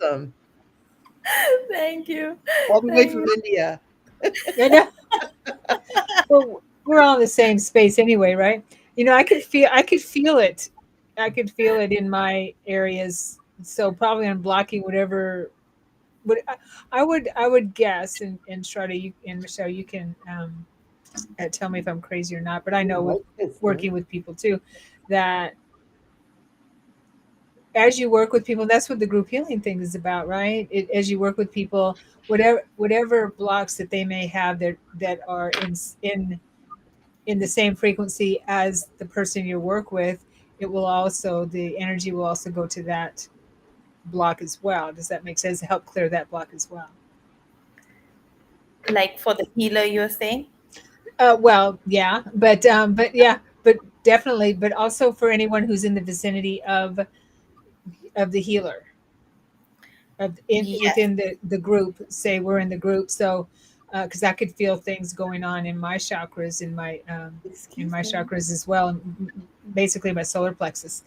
awesome. Thank you. All the way Thank from you. India. I know. Well, we're all in the same space anyway, right? I could feel it. I could feel it in my areas. So probably I'm blocking whatever. But I would guess, and Shraddha, you and Michelle, you can tell me if I'm crazy or not. But I know Ooh, with what's this thing? working with people too, that as you work with people, that's what the group healing thing is about, right? As you work with people, whatever blocks that they may have that are in the same frequency as the person you work with, the energy will also go to that block as well. Does that make sense? Help clear that block as well. Like for the healer, you're saying? Well, yeah, but yeah, but definitely, but also for anyone who's in the vicinity of the healer of in Yes. within the group. Say we're in the group, so because I could feel things going on in my chakras, in Excuse my me. chakras as well, and basically my solar plexus.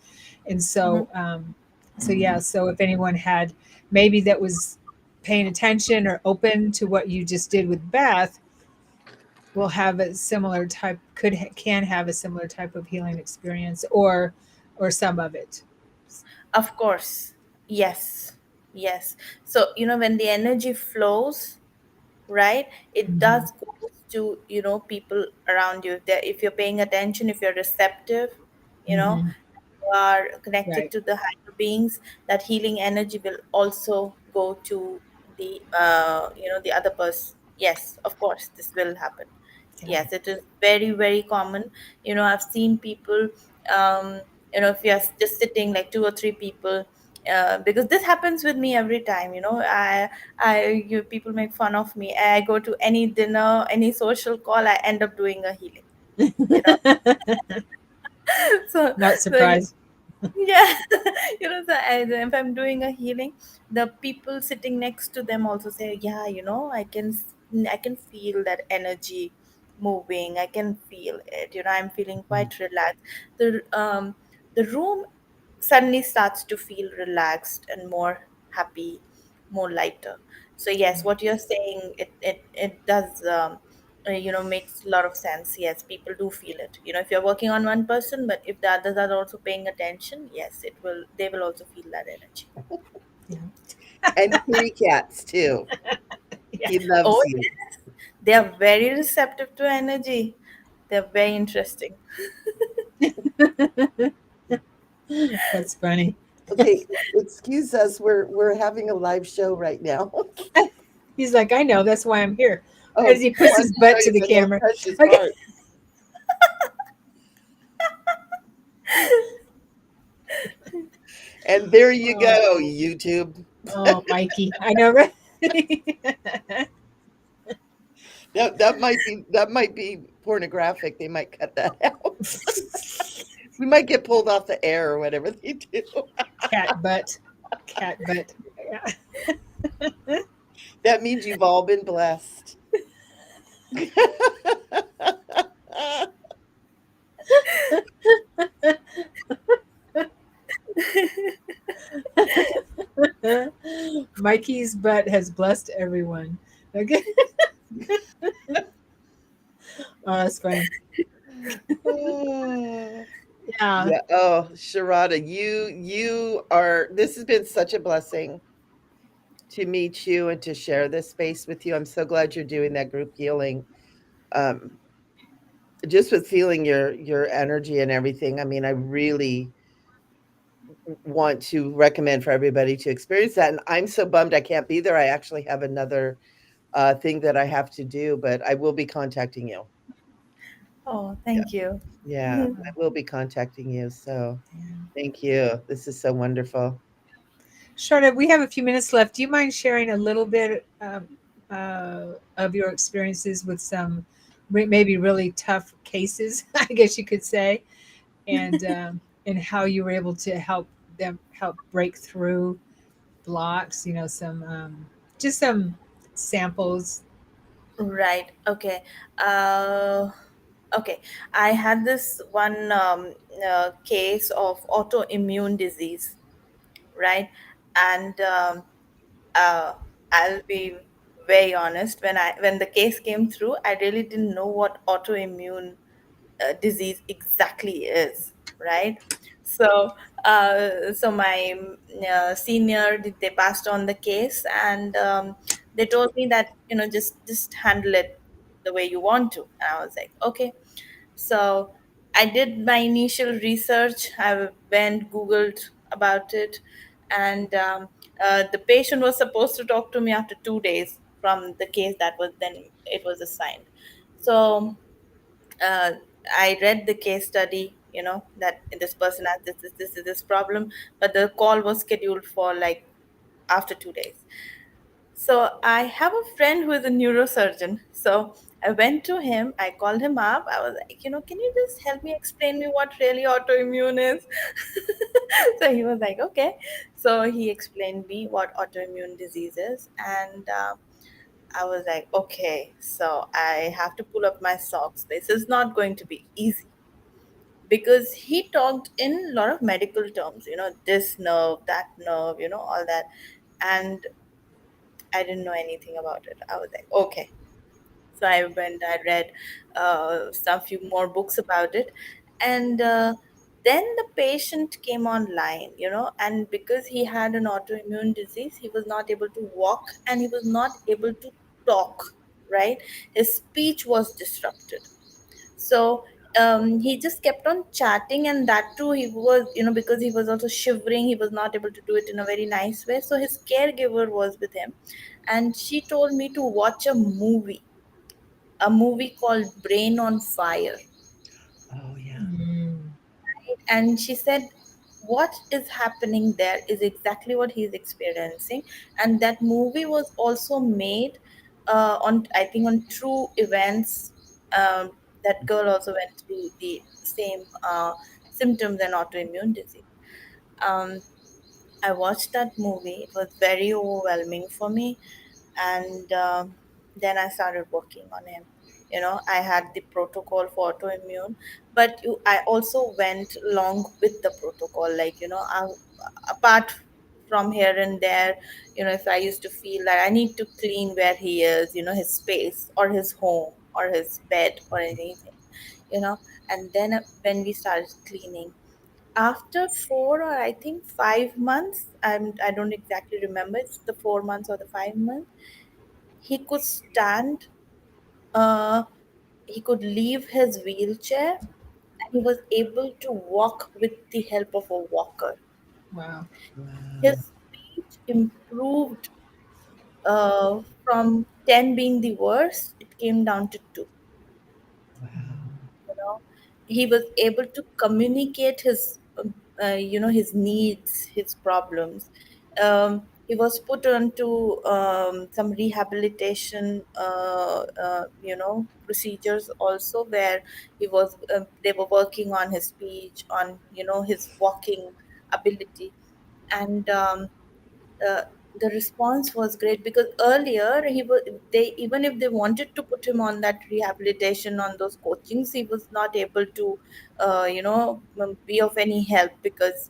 And Mhm. so yeah. So if anyone had maybe that was paying attention or open to what you just did with Beth, will have a similar type can have a similar type of healing experience, or some of it. Of course. Yes. Yes. So, when the energy flows, right, it Hmm. does go to, people around you. If you're paying attention, if you're receptive, you know, Hmm. you are connected Right. to the higher beings, that healing energy will also go to the other person. Yes, of course, this will happen. Yeah. Yes, it is very, very common. I've seen people, if you're just sitting like two or three people, because this happens with me every time. People make fun of me. I go to any dinner, any social call, I end up doing a healing. You know, so Not so surprised. yeah. If I'm doing a healing, the people sitting next to them also say, yeah, I can feel that energy moving. I can feel it. I'm feeling quite relaxed. The room suddenly starts to feel relaxed and more happy, more lighter. So yes, what you're saying, it does makes a lot of sense. Yes, people do feel it. If you're working on one person, but if the others are also paying attention, yes, they will also feel that energy. Yeah. And kitty cats too. Yeah. He loves Oh you. yes, they are very receptive to energy. They're very interesting. That's funny. Okay, excuse us. We're having a live show right now. He's like, I know, that's why I'm here. Oh, As he I puts wanted his to show butt to you the my little camera. precious Okay. heart. And there you go, Oh, YouTube. oh, Mikey. I know, right? That might be pornographic. They might cut that out. We might get pulled off the air or whatever they do. Cat butt. Cat butt. Yeah. That means you've all been blessed. Mikey's butt has blessed everyone. Okay. Oh, that's funny. Oh, Yeah. yeah. Oh, Sharada, you are. This has been such a blessing to meet you and to share this space with you. I'm so glad you're doing that group healing. Um, just with feeling your energy and everything. I mean, I really want to recommend for everybody to experience that. And I'm so bummed I can't be there. I actually have another thing that I have to do, but I will be contacting you. Oh, Yeah, thank you. yeah, I will be contacting you. So thank you. This is so wonderful. Charlotte, we have a few minutes left. Do you mind sharing a little bit of your experiences with some maybe really tough cases, I guess you could say, and how you were able to help break through blocks? Some just some samples. Right. Okay. Uh, okay. I had this one case of autoimmune disease, right? And uh, I'll be very honest. When the case came through, I really didn't know what autoimmune disease exactly is, right? So my senior, they passed on the case, and they told me that, just handle it the way you want to. And I was like, okay. So I did my initial research. I went googled about it, and the patient was supposed to talk to me after 2 days from the case that was then it was assigned. So uh, I read the case study, that this person has this problem, but the call was scheduled for like after 2 days. So I have a friend who is a neurosurgeon. So I went to him, I called him up. I was like, can you just help me explain me what really autoimmune is? So he was like, okay. So he explained me what autoimmune disease is, and I was like, okay, so I have to pull up my socks. This is not going to be easy because he talked in a lot of medical terms, this nerve, that nerve, all that. And I didn't know anything about it. I was like, okay. So I went, I read some few more books about it. And then the patient came online, and because he had an autoimmune disease, he was not able to walk and he was not able to talk, right? His speech was disrupted. So he just kept on chatting, and that too, he was, because he was also shivering, he was not able to do it in a very nice way. So his caregiver was with him, and she told me to watch a movie called Brain on Fire. Oh, yeah. Mm. And she said, what is happening there is exactly what he's experiencing. And that movie was also made on, I think, on true events. That girl also went through the same symptoms and autoimmune disease. um, I watched that movie. It was very overwhelming for me, and then I started working on him. I had the protocol for autoimmune, but I also went along with the protocol. Like, apart from here and there, if I used to feel that I need to clean where he is, his space or his home or his bed or anything, you know, and then when we started cleaning, after 4 or I think 5 months, I don't exactly remember, it's the 4 months or the 5 months, he could stand, uh, he could leave his wheelchair, and he was able to walk with the help of a walker. Wow. Wow. His speech improved, from 10 being the worst, it came down to 2. Wow. you know he was able to communicate his needs, his problems. He was put onto some rehabilitation procedures also, where they were working on his speech, on his walking ability. And uh, the response was great, because earlier he was they even if they wanted to put him on that rehabilitation, on those coachings, he was not able to be of any help, because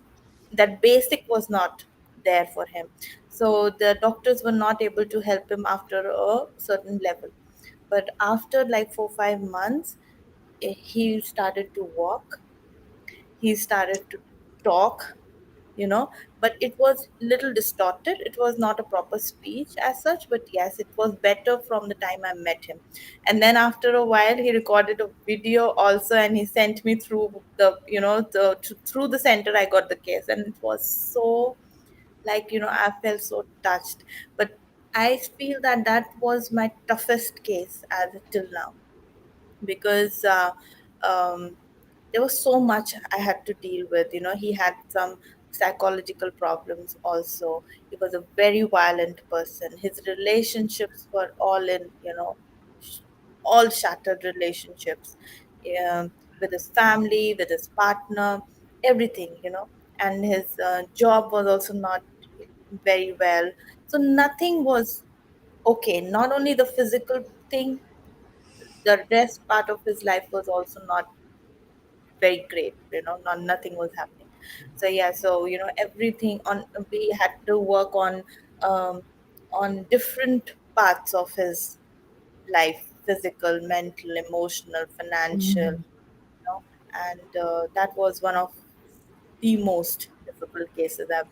that basic was not there for him. So the doctors were not able to help him after a certain level. But after like 4 5 months, he started to walk, he started to talk, you know but it was little distorted. It was not a proper speech as such, but yes, it was better from the time I met him. And then after a while, he recorded a video also, and he sent me through through the center. I got the case, and it was so, like, I felt so touched. But I feel that that was my toughest case as till now, because there was so much I had to deal with. He had some psychological problems also. He was a very violent person. His relationships were all sh- all shattered relationships, with his family, with his partner, everything. And his job was also not very well. So nothing was okay. Not only the physical thing, the rest part of his life was also not very great. Nothing was happening. So yeah, so everything on, we had to work um, on different parts of his life: physical, mental, emotional, financial. Mm. And that was one of the most difficult cases I've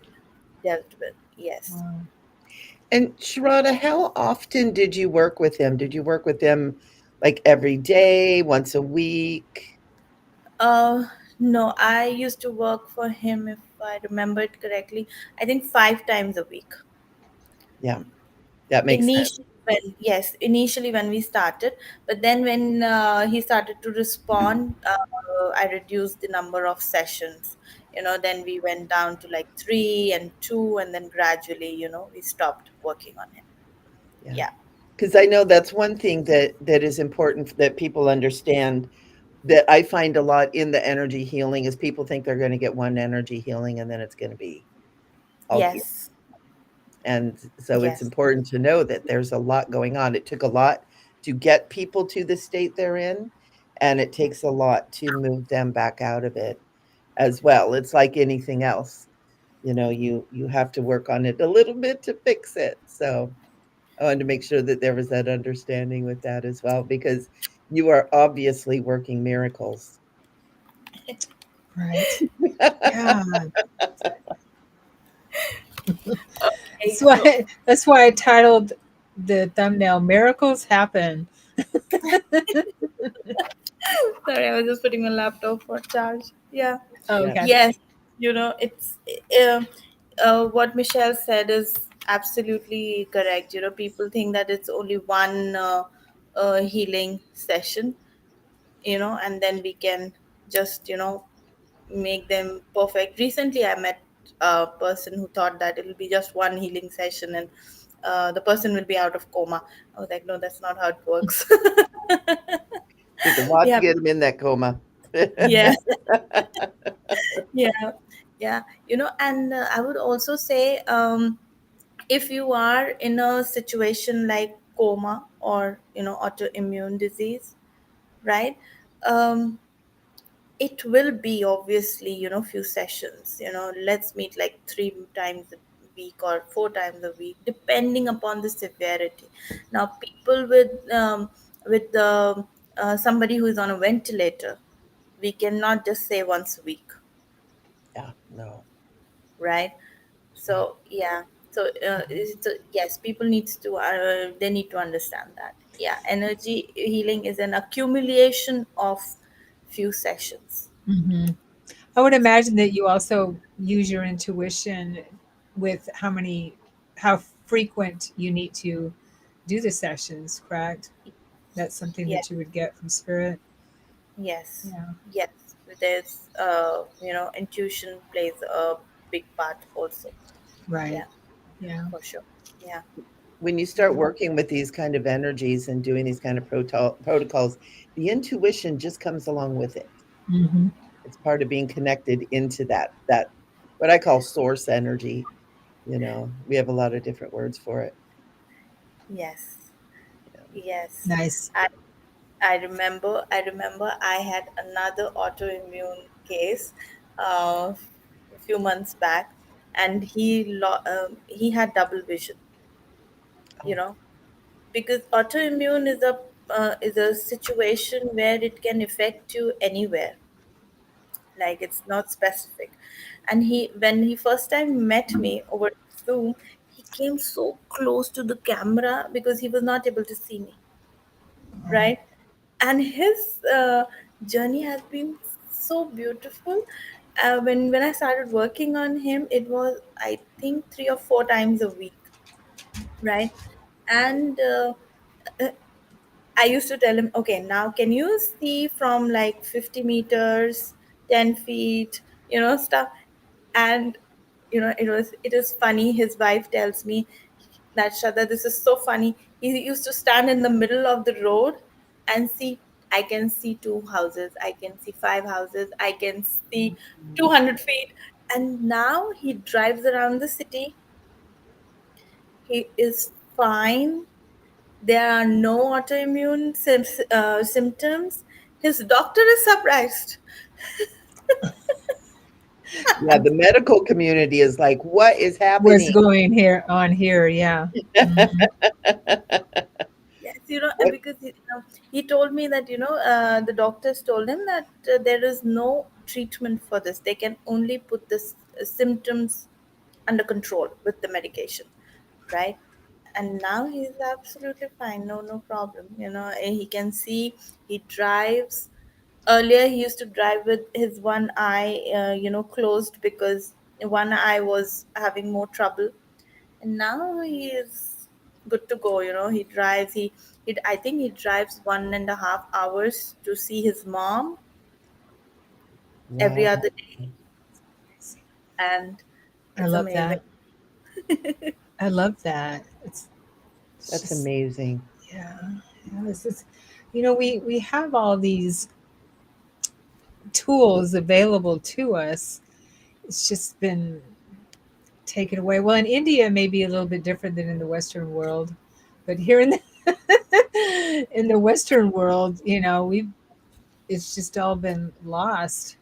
dealt with. Yes. Wow. And Sharada, how often did you work with him? Did you work with him like every day, once a week? uh no, I used to work for him, if I remember it correctly, I think 5 times a week. Yeah, that makes sense. Initially when we started, but then when he started to respond, I reduced the number of sessions. Then we went down to like 3 and 2, and then gradually, we stopped working on him. Yeah. Yeah. Because I know that's one thing that is important that people understand, that I find a lot in the energy healing is people think they're going to get one energy healing and then it's going to be all healed. Yes. And so it's Yes. important to know that there's a lot going on. It took a lot to get people to the state they're in, and it takes a lot to move them back out of it as well. It's like anything else. You have to work on it a little bit to fix it. So I wanted to make sure that there was that understanding with that as well, because you are obviously working miracles. Right. Yeah. Okay. So That's why I titled the thumbnail "Miracles Happen." sorry, I was just putting my laptop for charge. Yeah. Oh, Yeah, okay. Yes. It's uh, what Michelle said is absolutely correct. People think that it's only one healing session, and then we can just, make them perfect. Recently, I met a person who thought that it'll be just one healing session and the person will be out of coma. I was like, no, that's not how it works. took a lot to Yeah, get them in that coma. yeah, yeah, yeah. And I would also say, if you are in a situation like coma or autoimmune disease, right? Um, it will be obviously few sessions. Let's meet like 3 times a week or 4 times a week, depending upon the severity. Now people with somebody who is on a ventilator, we cannot just say once a week, Yeah, no. right? Yeah. So yeah. So yes, people needs to they need to understand that, yeah, energy healing is an accumulation of few sessions. Hmm. I would imagine that you also use your intuition with how frequent you need to do the sessions, correct? That's something Yeah. that you would get from spirit. Yes, Yeah. yes. There's, intuition plays a big part also. Right. Yeah, Yeah. for sure. Yeah, When you start working with these kind of energies and doing these kind of protocols, the intuition just comes along with it. Hmm. It's part of being connected into that what I call source energy. We have a lot of different words for it. yes, yes. Nice. I remember I had another autoimmune case a few months back, and he had double vision, you Oh, know, because autoimmune is a situation where it can affect you anywhere, like it's not specific. And when he first time met me over Zoom, he came so close to the camera because he was not able to see me, right? And his journey has been so beautiful. When I started working on him, it was, I think, 3 or 4 times a week, right? And I used to tell him, okay, now can you see from like 50 meters, 10 feet, stuff. And, it is funny. His wife tells me that, Shraddha, this is so funny. He used to stand in the middle of the road and see, I can see 2 houses, I can see 5 houses, I can see 200 feet. And now he drives around the city. He is fine. There are no autoimmune symptoms. His doctor is surprised. yeah, the medical community is like, what is What's happening? going here on here? Yeah. Hmm. Yes, What? because he told me that the doctors told him that there is no treatment for this. They can only put this symptoms under control with the medication, right? And now he's absolutely fine. No, no problem. He can see. He drives. Earlier, he used to drive with his one eye, closed, because one eye was having more trouble. And now he is good to go. He drives. I think he drives 1.5 hours to see his mom every Wow, other day, and I it's love amazing. that. I love that. It's that's just, amazing. yeah. Yeah, this is, we have all these tools available to us. It's just been taken away. Well, in India, maybe a little bit different than in the Western world, but here in the in the Western world, we it's just all been lost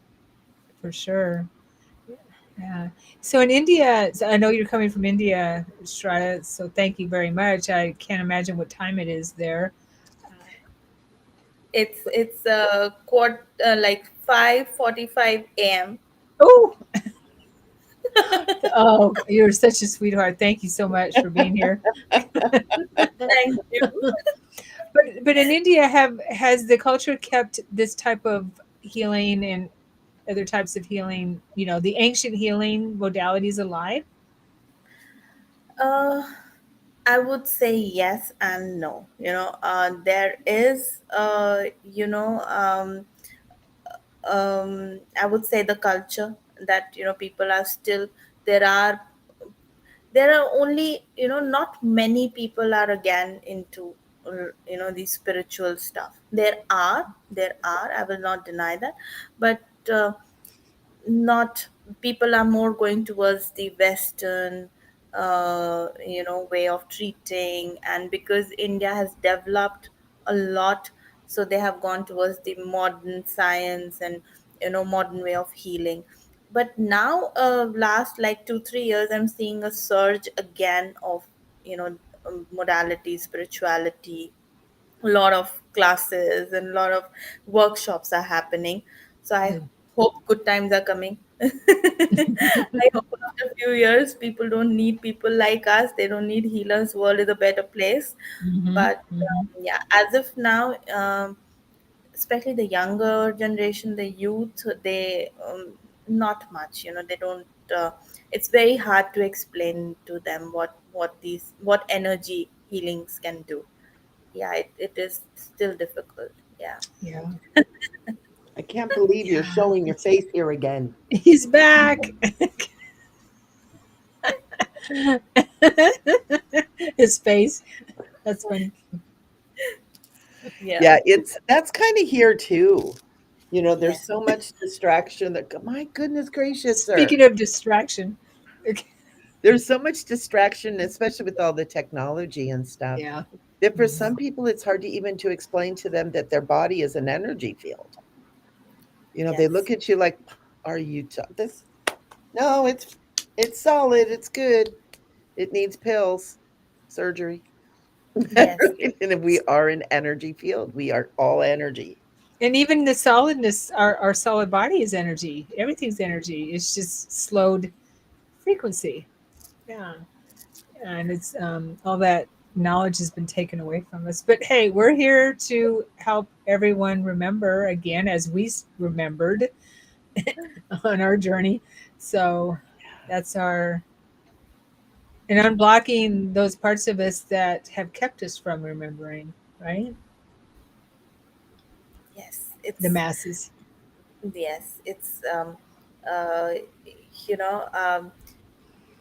for sure. Yeah. So in India, so I know you're coming from India, Shraddha. So thank you very much. I can't imagine what time it is there. It's quad like 5:45 a.m. Oh, oh, you're such a sweetheart. Thank you so much for being here. Thank you. But in India, have has the culture kept this type of healing and other types of healing, the ancient healing modalities alive? Uh, I would say yes and no. There is, I would say the culture that people are still there are only not many people are again into these spiritual stuff. There are, I will not deny that, but not people are more going towards the western way of treating, and because India has developed a lot, so they have gone towards the modern science and modern way of healing. But now last like 2 3 years I'm seeing a surge again of you know modality spirituality. A lot of classes and a lot of workshops are happening, so I Good. hope good times are coming. I hope after a few years people don't need people like us, they don't need healers, world is a better place. Hmm. But Hmm. yeah, as of now, especially the younger generation, the youth, they not much, they don't it's very hard to explain to them what energy healings can do. Yeah, it is still difficult. Yeah. Yeah. I can't believe you're Yeah. showing your face here again. He's back. His face. That's funny. Yeah. Yeah, it's that's kind of here too. There's Yes. so much distraction that my goodness gracious, sir. Speaking of distraction. There's so much distraction, especially with all the technology and stuff, Yeah. that for Mhm. some people it's hard to even to explain to them that their body is an energy field. They Yes. look at you like, "Are you this? No, it's solid. It's good. It needs pills, surgery." Yes. And we are an energy field. We are all energy. And even the solidness, our solid body is energy. Everything's energy. It's just slowed frequency. Yeah. And it's all that knowledge has been taken away from us. But hey, we're here to help everyone remember again as we remembered on our journey. So that's our and unblocking those parts of us that have kept us from remembering, right? Yes. The It's masses. yes. It's uh you know um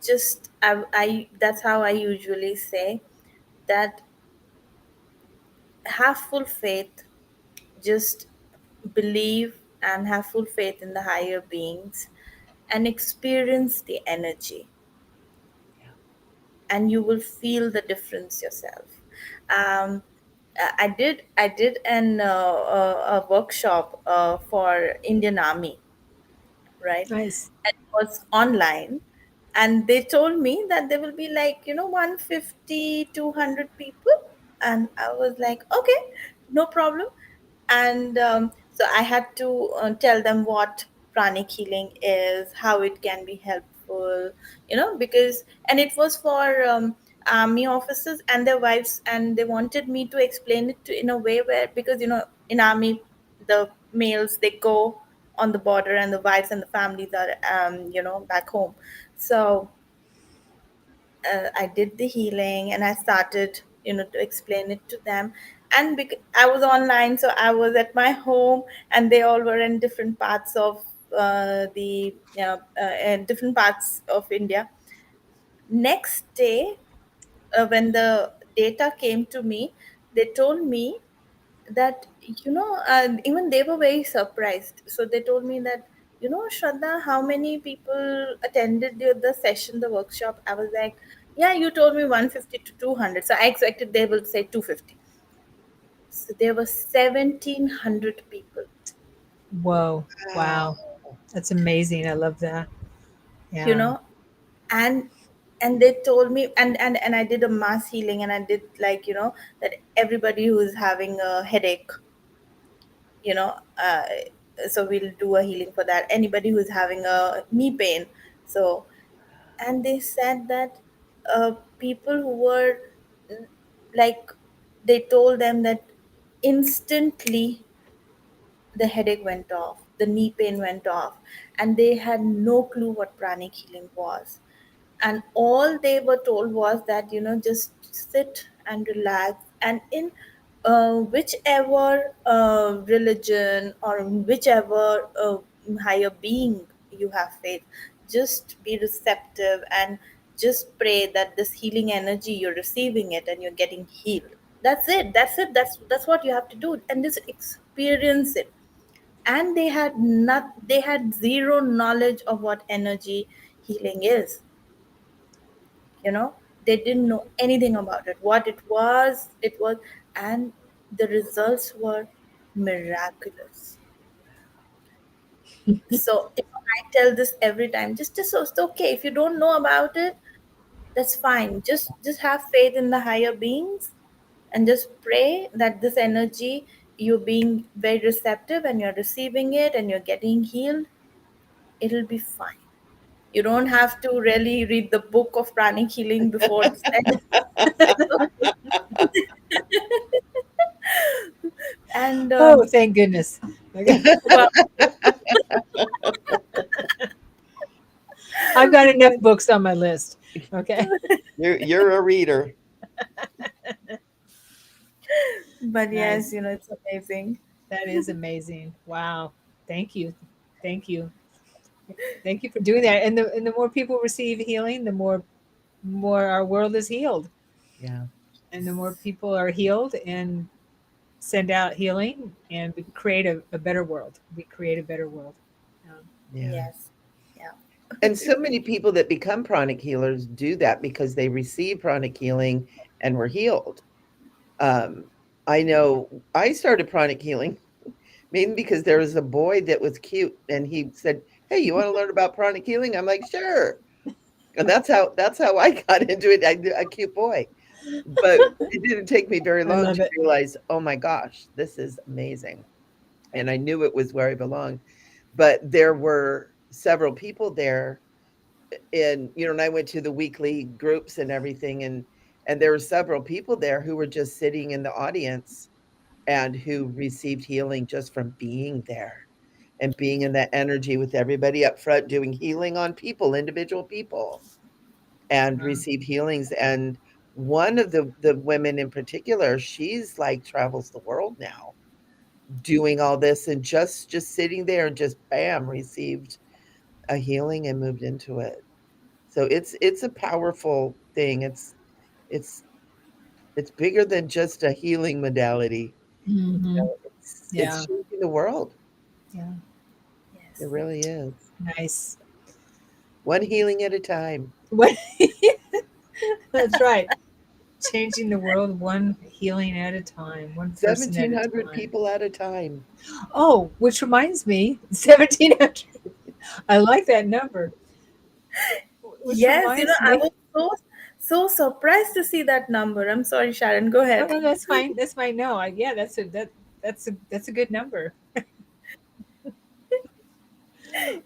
just I that's how I usually say that have full faith, just believe and have full faith in the higher beings and experience the energy, and you will feel the difference yourself. um, I did a workshop for Indian Army, right? Nice. And it was online, and they told me that there will be like 150 200 people, and I was like, okay, no problem. And so I had to tell them what pranic healing is, how it can be helpful, because and it was for army officers and their wives, and they wanted me to explain it to in a way where, because in army the males they go on the border and the wives and the families are back home. So I did the healing and I started, to explain it to them. And I was online, so I was at my home, and they all were in different parts of in different parts of India. Next day, when the data came to me, they told me that even they were very surprised. So they told me that Shraddha, how many people attended the session, the workshop? I was like, yeah, you told me 150 to 200. So I expected they will say 250. So there were 1,700 people, Whoa. Wow. Wow. That's amazing. I love that. you Yeah. know, and they told me, and I did a mass healing, and I did, like, that everybody who is having a headache, you know uh, so we'll do a healing for that. Anybody who's having a knee pain. So, and they said that people who were, like, they told them that instantly the headache went off, the knee pain went off, and they had no clue what pranic healing was. And all they were told was that, just sit and relax, and in whichever religion, or in whichever higher being you have faith, just be receptive and just pray that this healing energy, you're receiving it and you're getting healed. That's it, that's what you have to do, and just experience it. And they had zero knowledge of what energy healing is. you know they didn't know anything about it, what it was. And the results were miraculous. So, I tell this every time, just so it's okay if you don't know about it. That's fine, just have faith in the higher beings, and just pray that this energy, you're being very receptive and you're receiving it and you're getting healed. It'll be fine. You don't have to really read the book of pranic healing before and Oh, thank goodness. Okay. well, I've got enough books on my list. Okay. You're a reader. but yes, Nice. it's amazing. That is amazing. Wow. Thank you. Thank you. Thank you for doing that. And the more people receive healing, the more our world is healed. Yeah. And the more people are healed and send out healing, and we create a better world. We create a better world. Yeah. Yes. Yeah. And so many people that become pranic healers do that because they receive pranic healing and were healed. Um, I know I started pranic healing mainly because there was a boy that was cute and he said, "Hey, you want to learn about pranic healing?" I'm like, "Sure." And that's how I got into it. A cute boy. But it didn't take me very I long love to it. realize, "Oh my gosh, this is amazing." And I knew it was where I belonged. But there were several people there, and and I went to the weekly groups and everything, and there were several people there who were just sitting in the audience and who received healing just from being there and being in that energy with everybody up front doing healing on people, individual people, and Wow. receive healings. And one of the women in particular, she's like travels the world now doing all this, and just sitting there and just bam, received a healing and moved into it. So it's a powerful thing. It's it's bigger than just a healing modality. Hmm. It's Yeah. changing the world. Yeah. It Yes. really is. Nice. One healing at a time. What? That's right. Changing the world one healing at a time, one person at a 1,700 time. people at a time. Oh, which reminds me, 1,700. I like that number. Which Yes, reminds I me. was so surprised to see that number. I'm sorry, Sharon, go Oh ahead. no, that's fine. That's fine. No, yeah, that's a good number.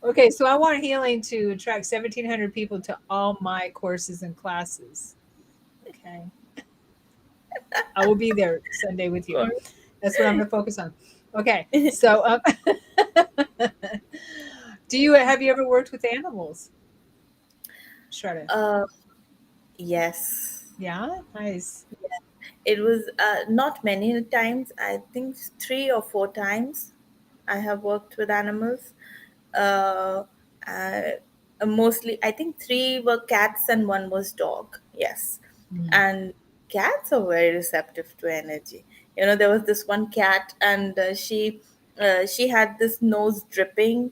Okay, so I want healing to attract 1,700 people to all my courses and classes. Okay, I will be there Sunday with you. Sorry. That's what I'm going to focus on. Okay, so do you have you ever worked with animals, Shredda? uh yes. Yeah, nice. It was not many times, I think 3 or 4 times I have worked with animals. Uh, uh, Mostly, I think three were cats and one was dog. Yes. Mm. And cats are very receptive to energy. There was this one cat, and she had this nose dripping,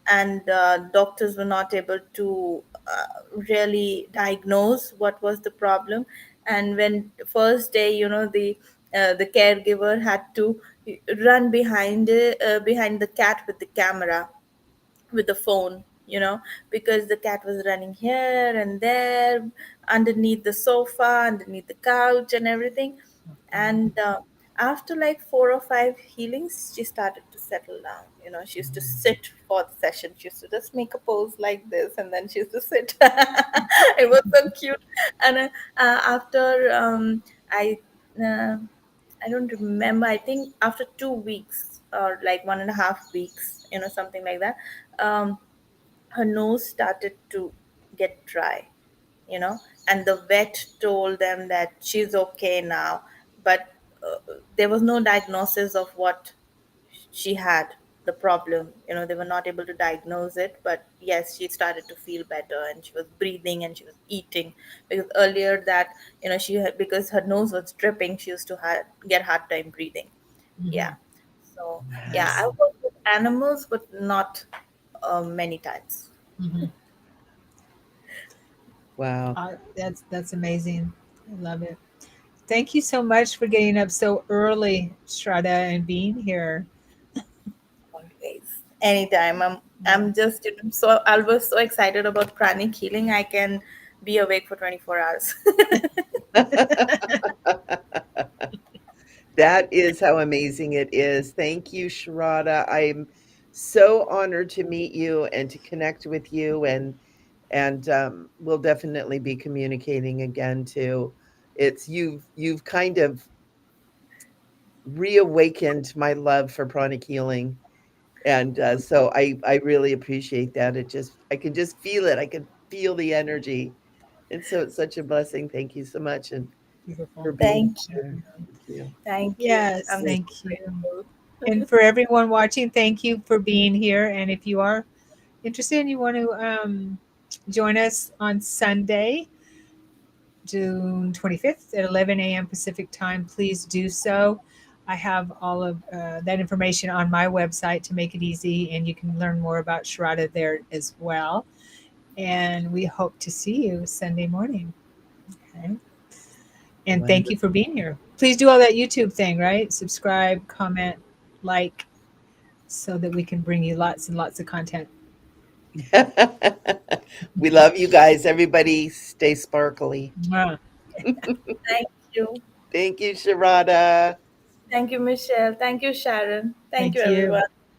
and doctors were not able to really diagnose what was the problem. And when first day, the caregiver had to run behind the cat with the camera, with the phone, because the cat was running here and there, underneath the sofa, underneath the couch, and everything. And after like 4 or 5 healings, she started to settle down. She used to sit for the session. She used to just make a pose like this, and then she used to sit. It was so cute. And after uh, I don't remember. I think after 2 weeks or like 1.5 weeks, something like that, um, her nose started to get dry, you know, and the vet told them that she's okay now, but there was no diagnosis of what she had, the problem. They were not able to diagnose it, but yes, she started to feel better, and she was breathing and she was eating. Because earlier that, she had, because her nose was dripping, she used to get hard time breathing. Yeah. Mhm. So yeah, I Yes. Wow. work with animals, but not many times. Mhm. Wow. That's amazing. I love it. Thank you so much for getting up so early, Shraddha, and being here. Always, anytime. I'm just, so I was so excited about pranic healing. I can be awake for 24 hours. That is how amazing it is. Thank you, Sharada. I'm so honored to meet you and to connect with you, and we'll definitely be communicating again too. It's you've kind of reawakened my love for pranic healing, and so I really appreciate that. I can just feel it. I can feel the energy, and so it's such a blessing. Thank you so much, and for Beautiful. being Thank you. here. Thank you. Thank you. Yes, I'm so thank you. grateful. And for everyone watching, thank you for being here. And if you are interested and you want to join us on Sunday, June 25th at 11 a.m. Pacific time, please do so. I have all of that information on my website to make it easy, and you can learn more about Shraddha there as well. And we hope to see you Sunday morning. Okay. And thank you for Wonderful. being here. Please do all that YouTube thing, right? Subscribe, comment, like, so that we can bring you lots and lots of content. We love you guys. Everybody stay sparkly. Mwah. Thank you. Thank you, Sharada. Thank you, Michelle. Thank you, Sharon. Thank you, Thank you. everyone.